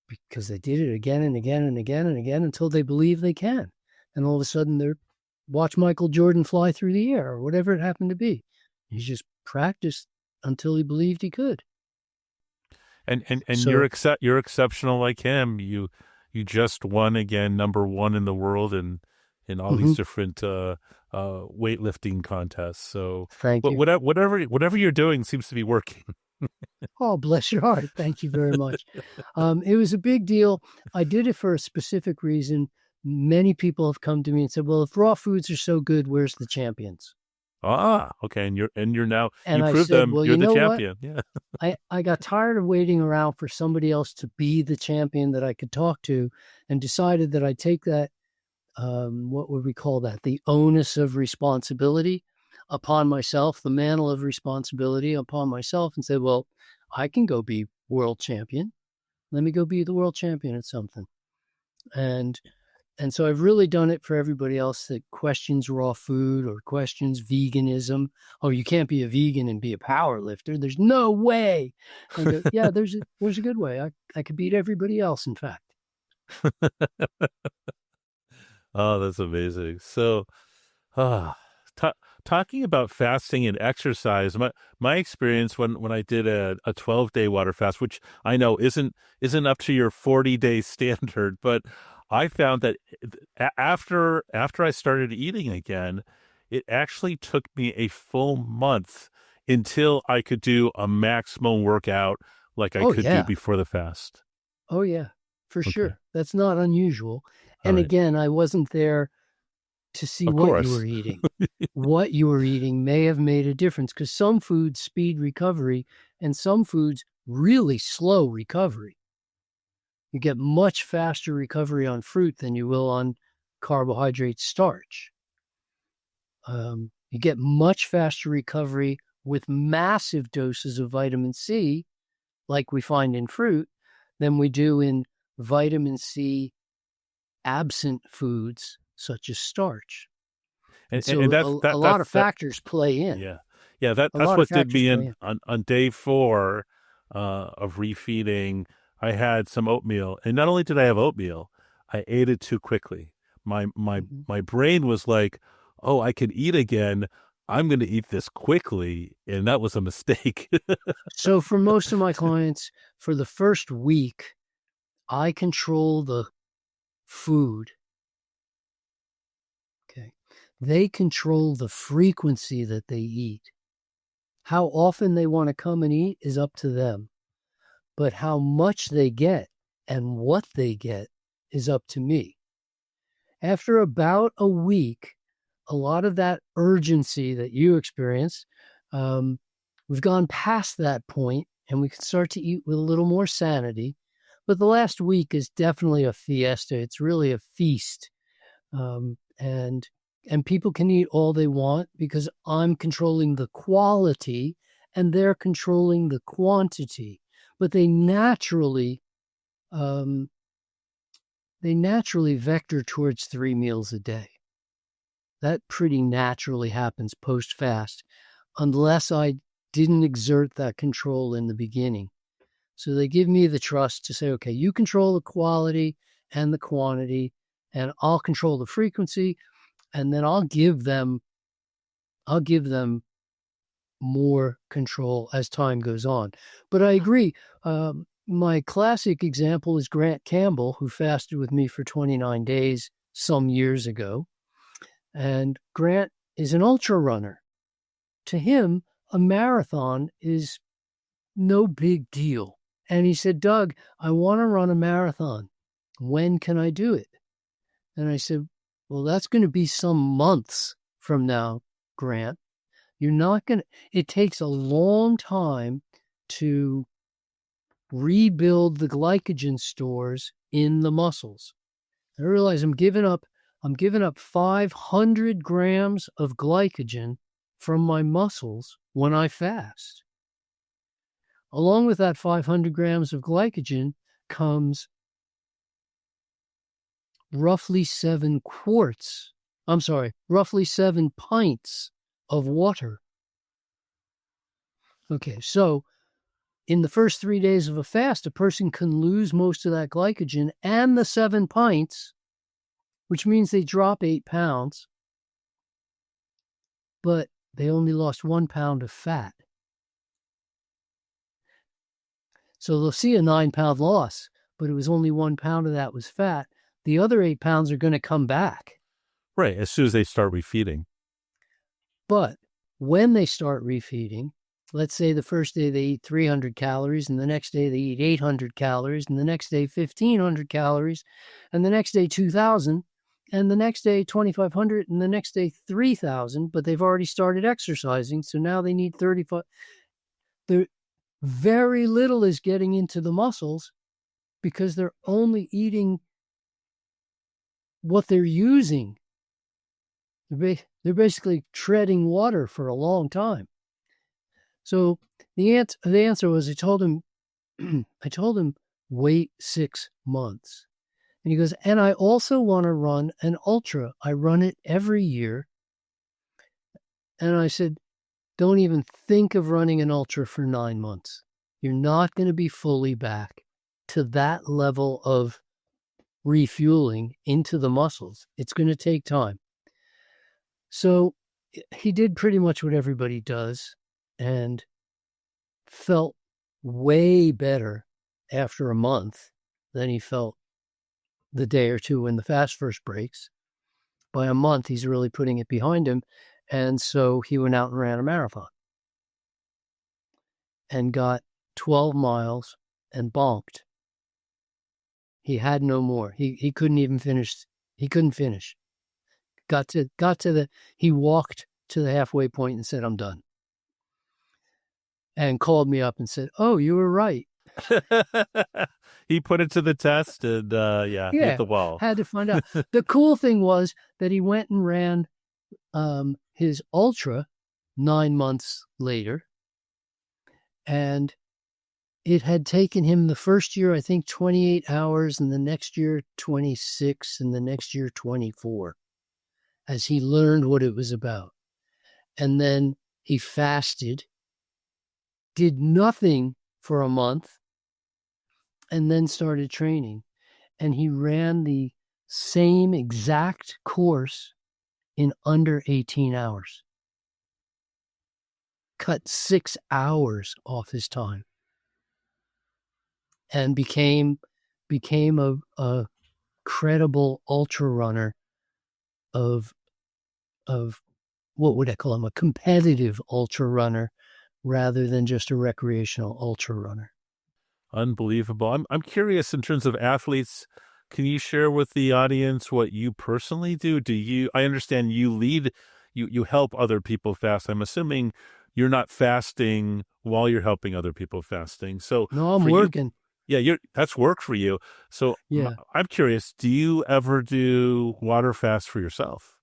because they did it again and again and again and again until they believe they can. And all of a sudden watch Michael Jordan fly through the air, or whatever it happened to be. He just practiced until he believed he could. And So, you're exceptional like him. You just won again, number one in the world in all these different weightlifting contests. So thank you. Whatever you're doing seems to be working. Oh, bless your heart. Thank you very much. It was a big deal. I did it for a specific reason. Many people have come to me and said, well, if raw foods are so good, where's the champions? Ah, okay. And you're now, And you I proved said, them. well, You're you the know what? champion. Yeah. I got tired of waiting around for somebody else to be the champion that I could talk to, and decided that I'd take that, what would we call that? The onus of responsibility upon myself, the mantle of responsibility upon myself, and say, well, I can go be world champion. Let me go be the world champion at something. And so I've really done it for everybody else that questions raw food or questions veganism. Oh, you can't be a vegan and be a power lifter. There's no way. I go, yeah, there's a good way. I could beat everybody else, in fact. Oh, that's amazing. So, ah, ta talking about fasting and exercise, my experience when I did a 12-day water fast, which I know isn't up to your 40-day standard, but I found that after I started eating again, it actually took me a full month until I could do a maximum workout like I Oh, could do yeah. before the fast. Oh, yeah, for Okay. sure. That's not unusual. All And right. again, I wasn't there to see Of what you course. were eating. What you were eating may have made a difference, because some foods speed recovery and some foods really slow recovery. You get much faster recovery on fruit than you will on carbohydrate starch. You get much faster recovery with massive doses of vitamin C, like we find in fruit, than we do in vitamin C absent foods such as starch. And And so a lot of that factors play in. yeah. Yeah, A that's lot of what did factors me play in in. on day 4 of refeeding. I had some oatmeal, and not only did I have oatmeal, I ate it too quickly. Mhm. My brain was like, "Oh, I can eat again. I'm going to eat this quickly," and that was a mistake. So for most of my clients, for the first week, I control the food. Okay. They control the frequency that they eat. How often they want to come and eat is up to them. But how much they get and what they get is up to me. After about a week, a lot of that urgency that you experience, we've gone past that point and we can start to eat with a little more sanity. But the last week is definitely a fiesta. It's really a feast. Um, and people can eat all they want because I'm controlling the quality and they're controlling the quantity. But um, they naturally vector towards 3 meals a day. That pretty naturally happens post fast, unless I didn't exert that control in the beginning. So they give me the trust to say, okay, you control the quality and the quantity, and I'll control the frequency, and then I'll give them more control as time goes on. But I agree. My classic example is Grant Campbell, who fasted with me for 29 days some years ago. And Grant is an ultra runner. To him, a marathon is no big deal. And he said, Doug, I want to run a marathon. When can I do it? And I said, well, that's going to be some months from now, Grant. You're not going to, it takes a long time to rebuild the glycogen stores in the muscles. I realize I'm giving up 500 grams of glycogen from my muscles when I fast. Along with that 500 grams of glycogen comes roughly 7 pints of water. Okay, so in the first 3 days of a fast, a person can lose most of that glycogen and the 7 pints, which means they drop 8 pounds, but they only lost 1 pound of fat. So they'll see a 9-pound loss, but it was only 1 pound of that was fat. The other 8 pounds are going to come back. Right, as soon as they start refeeding. But when they start refeeding, let's say the first day they eat 300 calories, and the next day they eat 800 calories, and the next day 1,500 calories, and the next day 2,000, and the next day 2,500, and the next day 3,000, but they've already started exercising, so now they need 35. Very little is getting into the muscles because they're only eating what they're using. They're basically treading water for a long time. So the answer was, I told him, wait 6 months. And he goes, and I also want to run an ultra. I run it every year. And I said, don't even think of running an ultra for 9 months. You're not going to be fully back to that level of refueling into the muscles. It's going to take time. So he did pretty much what everybody does and felt way better after a month than he felt the day or two when the fast first breaks. By a month, he's really putting it behind him. And so he went out and ran a marathon and got 12 miles and bonked. He had no more. He couldn't even finish. He couldn't finish. He walked to the halfway point and said, I'm done. And called me up and said, oh, you were right. He put it to the test and hit the wall. Had to find out. The cool thing was that he went and ran his ultra 9 months later. And it had taken him the first year, I think, 28 hours, and the next year 26, and the next year 24, as he learned what it was about. And then he fasted, did nothing for a month, and then started training. And he ran the same exact course in under 18 hours. Cut 6 hours off his time. And became a credible ultra runner of what would I call him? A competitive ultra runner rather than just a recreational ultra runner. Unbelievable. I'm curious in terms of athletes. Can you share with the audience what you personally do? I understand you help other people fast. I'm assuming you're not fasting while you're helping other people fasting. So no, I'm working. That's work for you. So yeah. I'm curious, do you ever do water fast for yourself?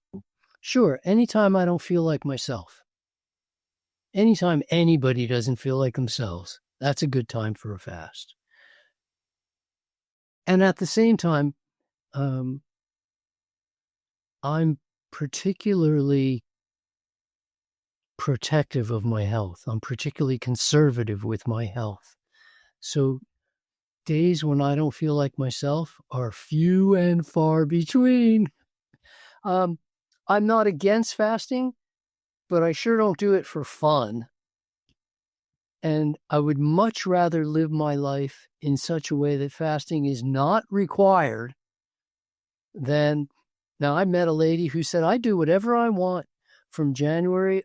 Sure. Anytime I don't feel like myself. Anytime anybody doesn't feel like themselves, that's a good time for a fast. And at the same time, I'm particularly protective of my health. I'm particularly conservative with my health. So days when I don't feel like myself are few and far between. I'm not against fasting, but I sure don't do it for fun. And I would much rather live my life in such a way that fasting is not required than... Now, I met a lady who said, I do whatever I want from January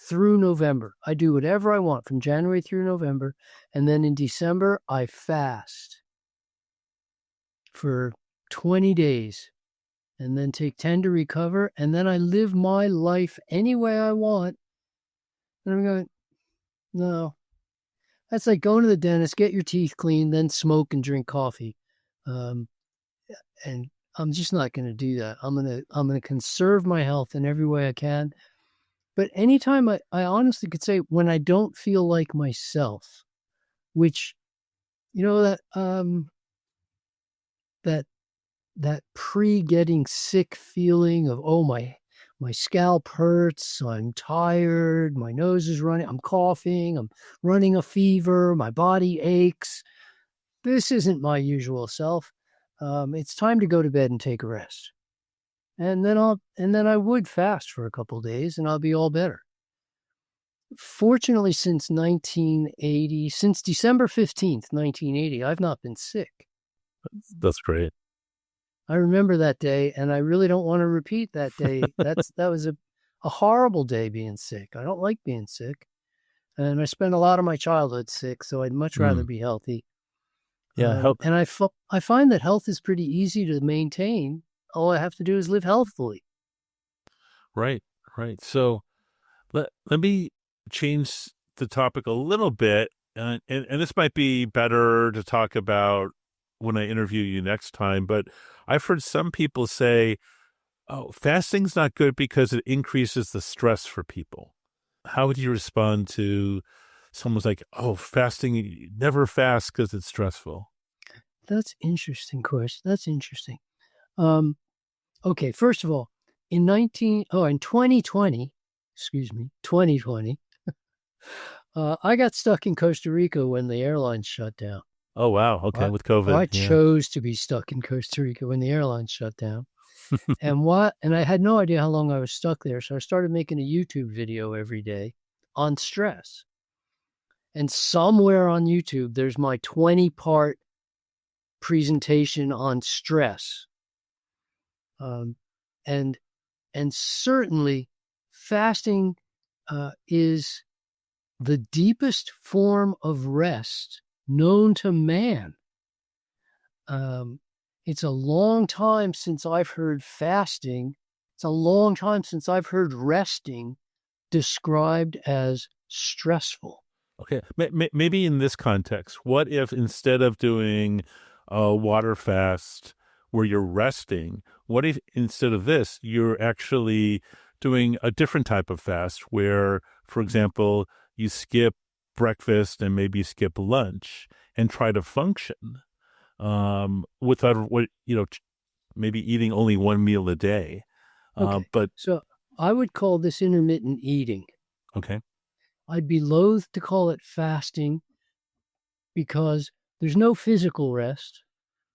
through November. I do whatever I want from January through November. And then in December, I fast for 20 days and then take 10 to recover. And then I live my life any way I want. And I'm going, no, that's like going to the dentist, get your teeth cleaned, then smoke and drink coffee. And I'm just not going to do that. I'm going to conserve my health in every way I can. But anytime I honestly could say when I don't feel like myself, which, that pre-getting sick feeling of, oh, my scalp hurts, I'm tired, my nose is running, I'm coughing, I'm running a fever, my body aches. This isn't my usual self. It's time to go to bed and take a rest. And then I would fast for a couple of days and I'll be all better. Fortunately, since December 15th, 1980, I've not been sick. That's great. I remember that day and I really don't want to repeat that day. That was a horrible day being sick. I don't like being sick. And I spent a lot of my childhood sick, so I'd much rather be healthy. Yeah. And I find that health is pretty easy to maintain all I have to do is live healthfully. Right, right. So let me change the topic a little bit, and this might be better to talk about when I interview you next time. But I've heard some people say, "Oh, fasting's not good because it increases the stress for people." How would you respond to someone's like, "Oh, fasting, never fast because it's stressful"? That's interesting, Chris. That's interesting. Um, okay, first of all, in 2020, excuse me, 2020, I got stuck in Costa Rica when the airlines shut down. Oh, wow. Okay, I, with I COVID, yeah. chose to be stuck in Costa Rica when the airlines shut down. And I had no idea how long I was stuck there. So I started making a YouTube video every day on stress. And somewhere on YouTube, there's my 20-part presentation on stress. Um, and and certainly fasting is the deepest form of rest known to man. It's a long time since I've heard fasting. It's a long time since I've heard resting described as stressful. Okay, maybe in this context, what if instead of doing a water fast where you're resting, what if instead of this, you're actually doing a different type of fast where, for example, you skip breakfast and maybe skip lunch and try to function without maybe eating only one meal a day. Okay, But so I would call this intermittent eating. okay, I'd be loath to call it fasting because there's no physical rest,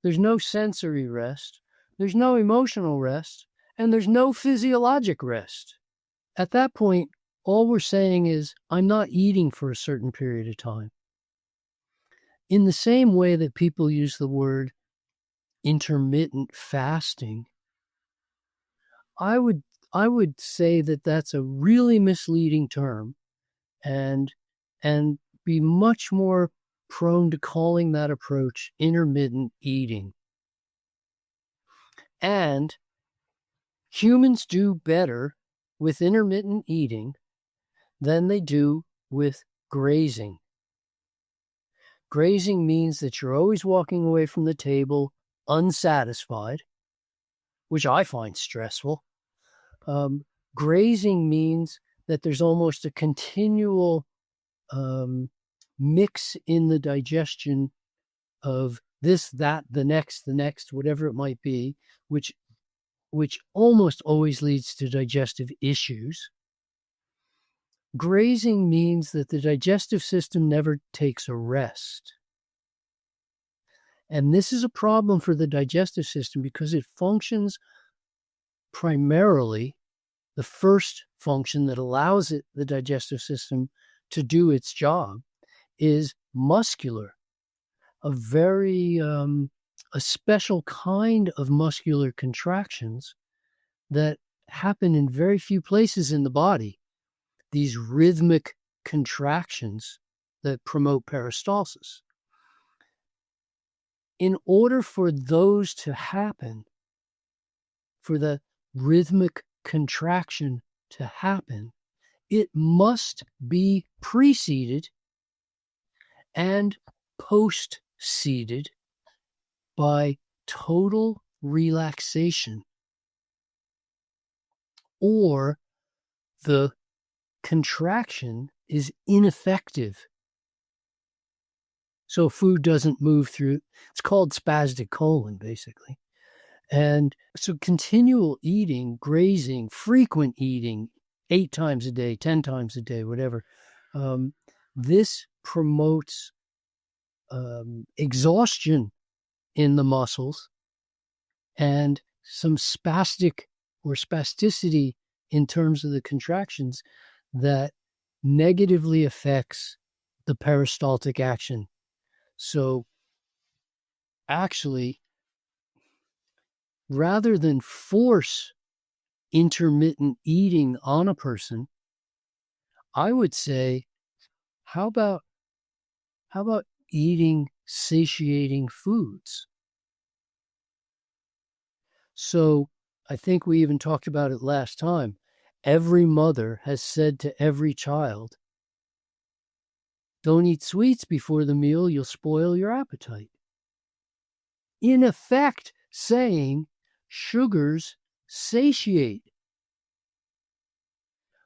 there's no sensory rest, there's no emotional rest, and there's no physiologic rest. At that point, all we're saying is, I'm not eating for a certain period of time. In the same way that people use the word intermittent fasting, I would I would say that that's a really misleading term, and and be much more prone to calling that approach intermittent eating. And humans do better with intermittent eating than they do with grazing. Grazing means that you're always walking away from the table unsatisfied, which I find stressful. Grazing means that there's almost a continual mix in the digestion of this, that, the next, whatever it might be, which almost always leads to digestive issues. Grazing means that the digestive system never takes a rest. And this is a problem for the digestive system because it functions primarily, the first function that allows the digestive system to do its job is muscular, a very a special kind of muscular contractions that happen in very few places in the body. These rhythmic contractions that promote peristalsis. In order for those to happen, for the rhythmic contraction to happen, it must be preceded and post-seeded by total relaxation, or the contraction is ineffective. So food doesn't move through. It's called spastic colon, basically. And so continual eating, grazing, frequent eating, 8 times a day, 10 times a day, whatever, this promotes exhaustion in the muscles and some spastic or spasticity in terms of the contractions that negatively affects the peristaltic action. So actually, rather than force intermittent eating on a person, I would say, how about eating satiating foods? So I think we even talked about it last time. Every mother has said to every child, don't eat sweets before the meal, you'll spoil your appetite. In effect, saying sugars satiate.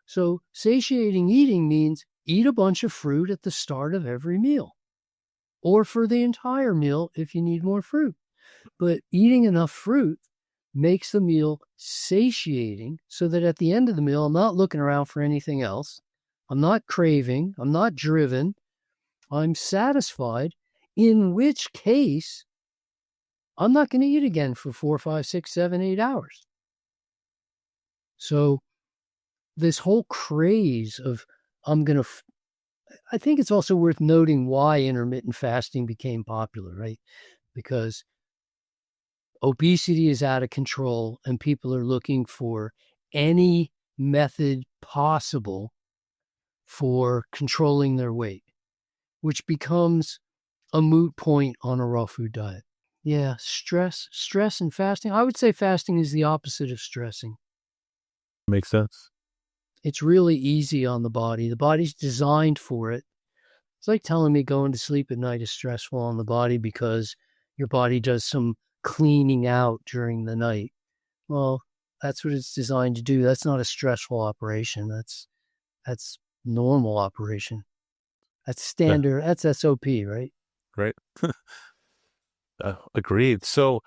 So satiating eating means eat a bunch of fruit at the start of every meal, or for the entire meal if you need more fruit. But eating enough fruit makes the meal satiating so that at the end of the meal, I'm not looking around for anything else. I'm not craving. I'm not driven. I'm satisfied, in which case I'm not going to eat again for 4, 5, 6, 7, 8 hours. So this whole craze of I think it's also worth noting why intermittent fasting became popular, right? Because obesity is out of control and people are looking for any method possible for controlling their weight, which becomes a moot point on a raw food diet. Yeah, stress and fasting. I would say fasting is the opposite of stressing. Makes sense. It's really easy on the body. The body's designed for it. It's like telling me going to sleep at night is stressful on the body because your body does some cleaning out during the night. Well, that's what it's designed to do. That's not a stressful operation. That's normal operation. That's standard. That's SOP, right? Right. Agreed. So,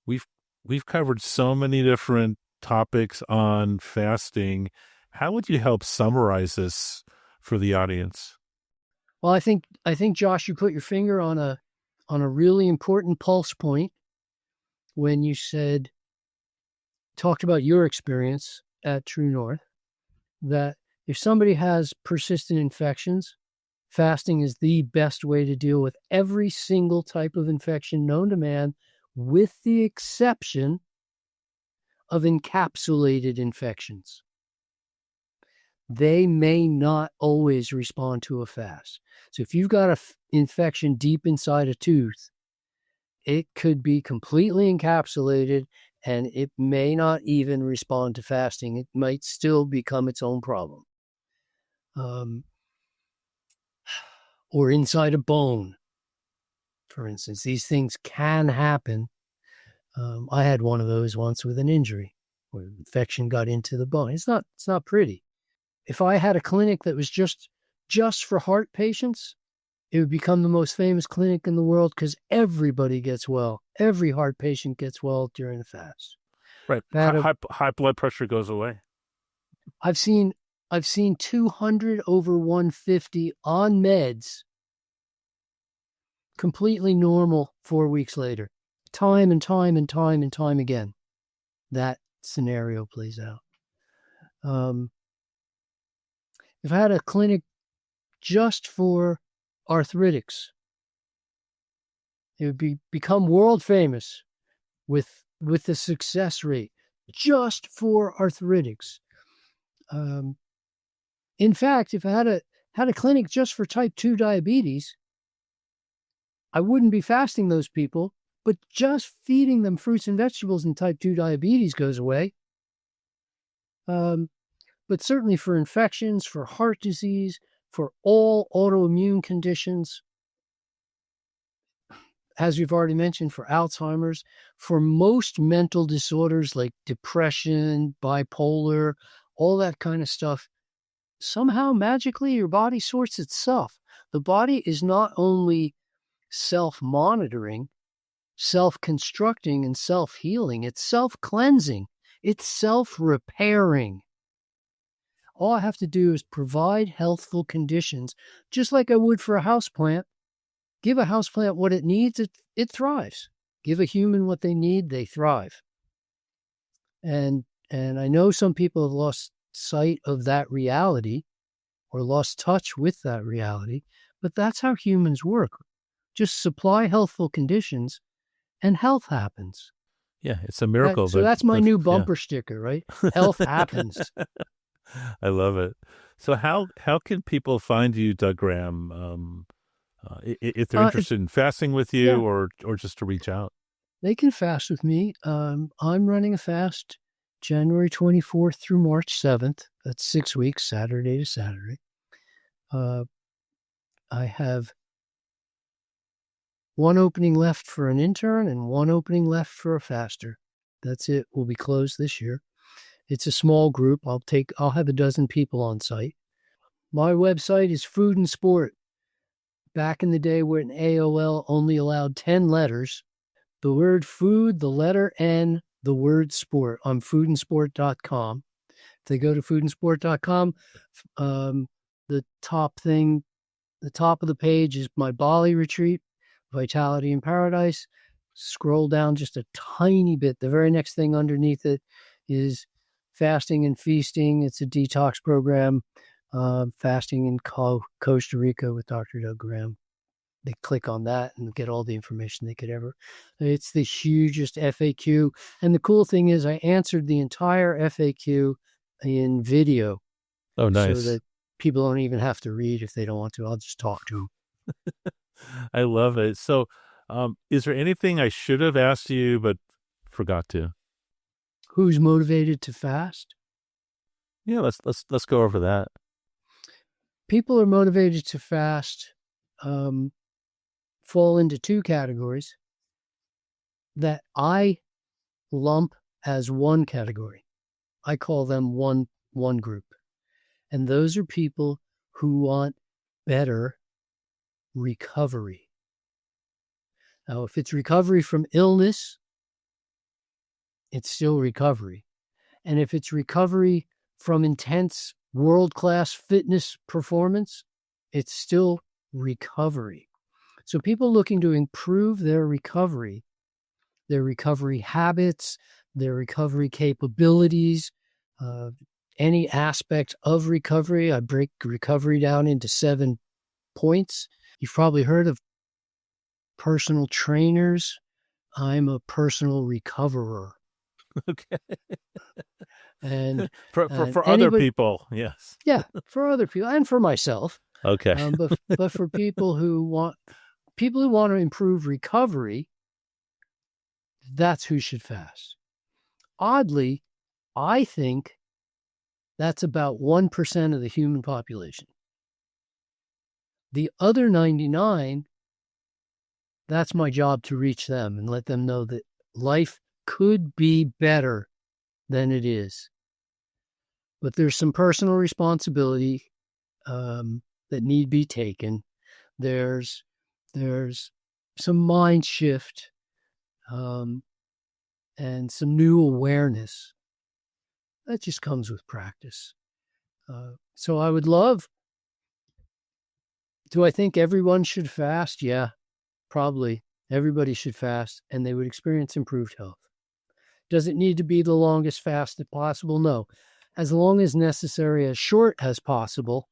we've covered so many different topics on fasting. How would you help summarize this for the audience? Well, I think Josh, you put your finger on a really important pulse point when you talked about your experience at True North, that if somebody has persistent infections, fasting is the best way to deal with every single type of infection known to man, with the exception of encapsulated infections. They may not always respond to a fast. So if you've got an infection deep inside a tooth, it could be completely encapsulated and it may not even respond to fasting. It might still become its own problem. Or inside a bone, for instance. These things can happen. I had one of those once with an injury where infection got into the bone. It's not pretty. If I had a clinic that was just for heart patients, it would become the most famous clinic in the world because everybody gets well. Every heart patient gets well during the fast. Right. High blood pressure goes away. I've seen 200 over 150 on meds, completely normal 4 weeks later. Time and time again. That scenario plays out. If I had a clinic just for arthritics, it would become world famous with the success rate just for arthritics. In fact, if I had a clinic just for type 2 diabetes, I wouldn't be fasting those people, but just feeding them fruits and vegetables and type 2 diabetes goes away. But certainly for infections, for heart disease, for all autoimmune conditions, as we've already mentioned, for Alzheimer's, for most mental disorders like depression, bipolar, all that kind of stuff, somehow magically your body sorts itself. The body is not only self-monitoring, self-constructing, and self-healing, it's self-cleansing, it's self-repairing. All I have to do is provide healthful conditions, just like I would for a houseplant. Give a houseplant what it needs, it thrives. Give a human what they need, they thrive. And I know some people have lost sight of that reality or lost touch with that reality, but that's how humans work. Just supply healthful conditions and health happens. Yeah, it's a miracle. So that's my new bumper sticker, right? Health happens. I love it. So how can people find you, Doug Graham, if they're interested in fasting with you or just to reach out? They can fast with me. I'm running a fast January 24th through March 7th. That's 6 weeks, Saturday to Saturday. I have one opening left for an intern and one opening left for a faster. That's it. We'll be closed this year. It's a small group. I'll have a dozen people on site. My website is Food and Sport. Back in the day when AOL only allowed 10 letters, the word food, the letter N, the word sport on foodandsport.com. If they go to foodandsport.com, the top of the page is my Bali retreat, Vitality in Paradise. Scroll down just a tiny bit. The very next thing underneath it is fasting and feasting. It's a detox program, fasting in Costa Rica with Dr. Doug Graham. They click on that and get all the information they could ever. It's the hugest FAQ. And the cool thing is I answered the entire FAQ in video. Oh, nice. So that people don't even have to read if they don't want to. I'll just talk to them. I love it. So is there anything I should have asked you but forgot to? Who's motivated to fast? Yeah, let's go over that. People are motivated to fast fall into two categories that I lump as one category. I call them one group. And those are people who want better recovery. Now, if it's recovery from illness, it's still recovery. And if it's recovery from intense world-class fitness performance, it's still recovery. So people looking to improve their recovery habits, their recovery capabilities, any aspect of recovery. I break recovery down into 7 points. You've probably heard of personal trainers. I'm a personal recoverer. Okay. And for other people, yes. Yeah, for other people and for myself. Okay. But for people who want to improve recovery, that's who should fast. Oddly, I think that's about 1% of the human population. The other 99, that's my job to reach them and let them know that life could be better than it is. But there's some personal responsibility that need be taken. There's some mind shift and some new awareness that just comes with practice. So I would love. Do I think everyone should fast? Yeah, probably. Everybody should fast, and they would experience improved health. Does it need to be the longest fast possible? No. As long as necessary, as short as possible.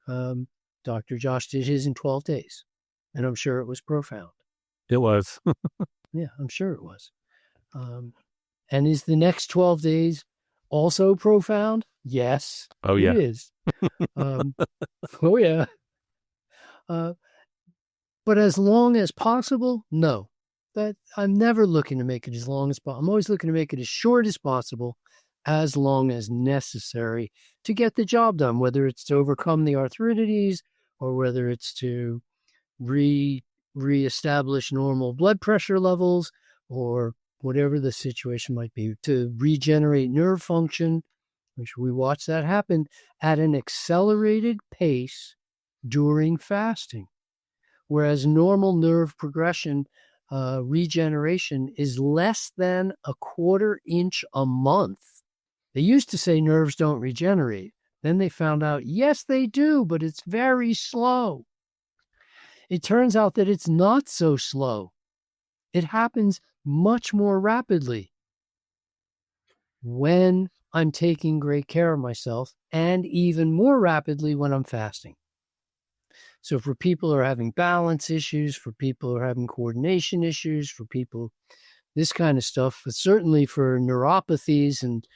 Dr. Josh did his in 12 days, and I'm sure it was profound. It was. Yeah, I'm sure it was. And is the next 12 days also profound? Yes. Oh, yeah. It is. Oh, yeah. But as long as possible, no. That I'm never looking to make it as long as possible. I'm always looking to make it as short as possible, as long as necessary to get the job done, whether it's to overcome the arthritides or whether it's to reestablish normal blood pressure levels or whatever the situation might be, to regenerate nerve function, which we watch that happen at an accelerated pace during fasting. Whereas normal nerve progression, regeneration is less than a quarter inch a month. They used to say nerves don't regenerate. Then they found out, yes, they do, but it's very slow. It turns out that it's not so slow. It happens much more rapidly when I'm taking great care of myself, and even more rapidly when I'm fasting. So for people who are having balance issues, for people who are having coordination issues, for people, this kind of stuff, but certainly for neuropathies and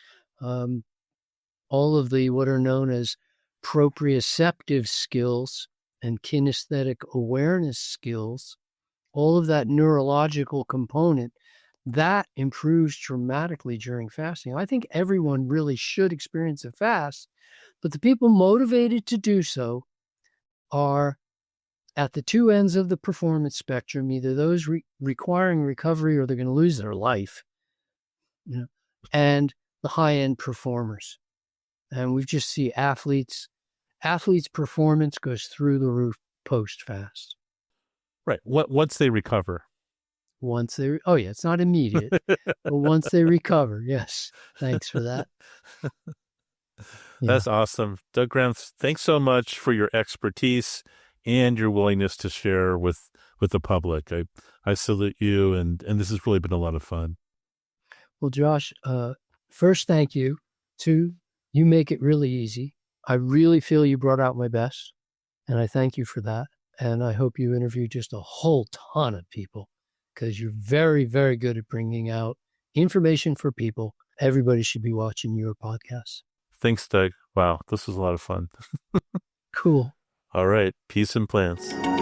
all of the what are known as proprioceptive skills and kinesthetic awareness skills, all of that neurological component, that improves dramatically during fasting. I think everyone really should experience a fast, but the people motivated to do so are at the two ends of the performance spectrum, either those requiring recovery or they're going to lose their life, and the high-end performers. And we just see athletes' performance goes through the roof post-fast. Right. Once they recover. It's not immediate, but once they recover, yes. Thanks for that. That's awesome. Doug Graham, thanks so much for your expertise and your willingness to share with the public. I salute you, and this has really been a lot of fun. Well, Josh, first, thank you. Two, you make it really easy. I really feel you brought out my best, and I thank you for that. And I hope you interview just a whole ton of people, because you're very, very good at bringing out information for people. Everybody should be watching your podcast. Thanks, Doug. Wow, this was a lot of fun. Cool. All right. Peace and plants.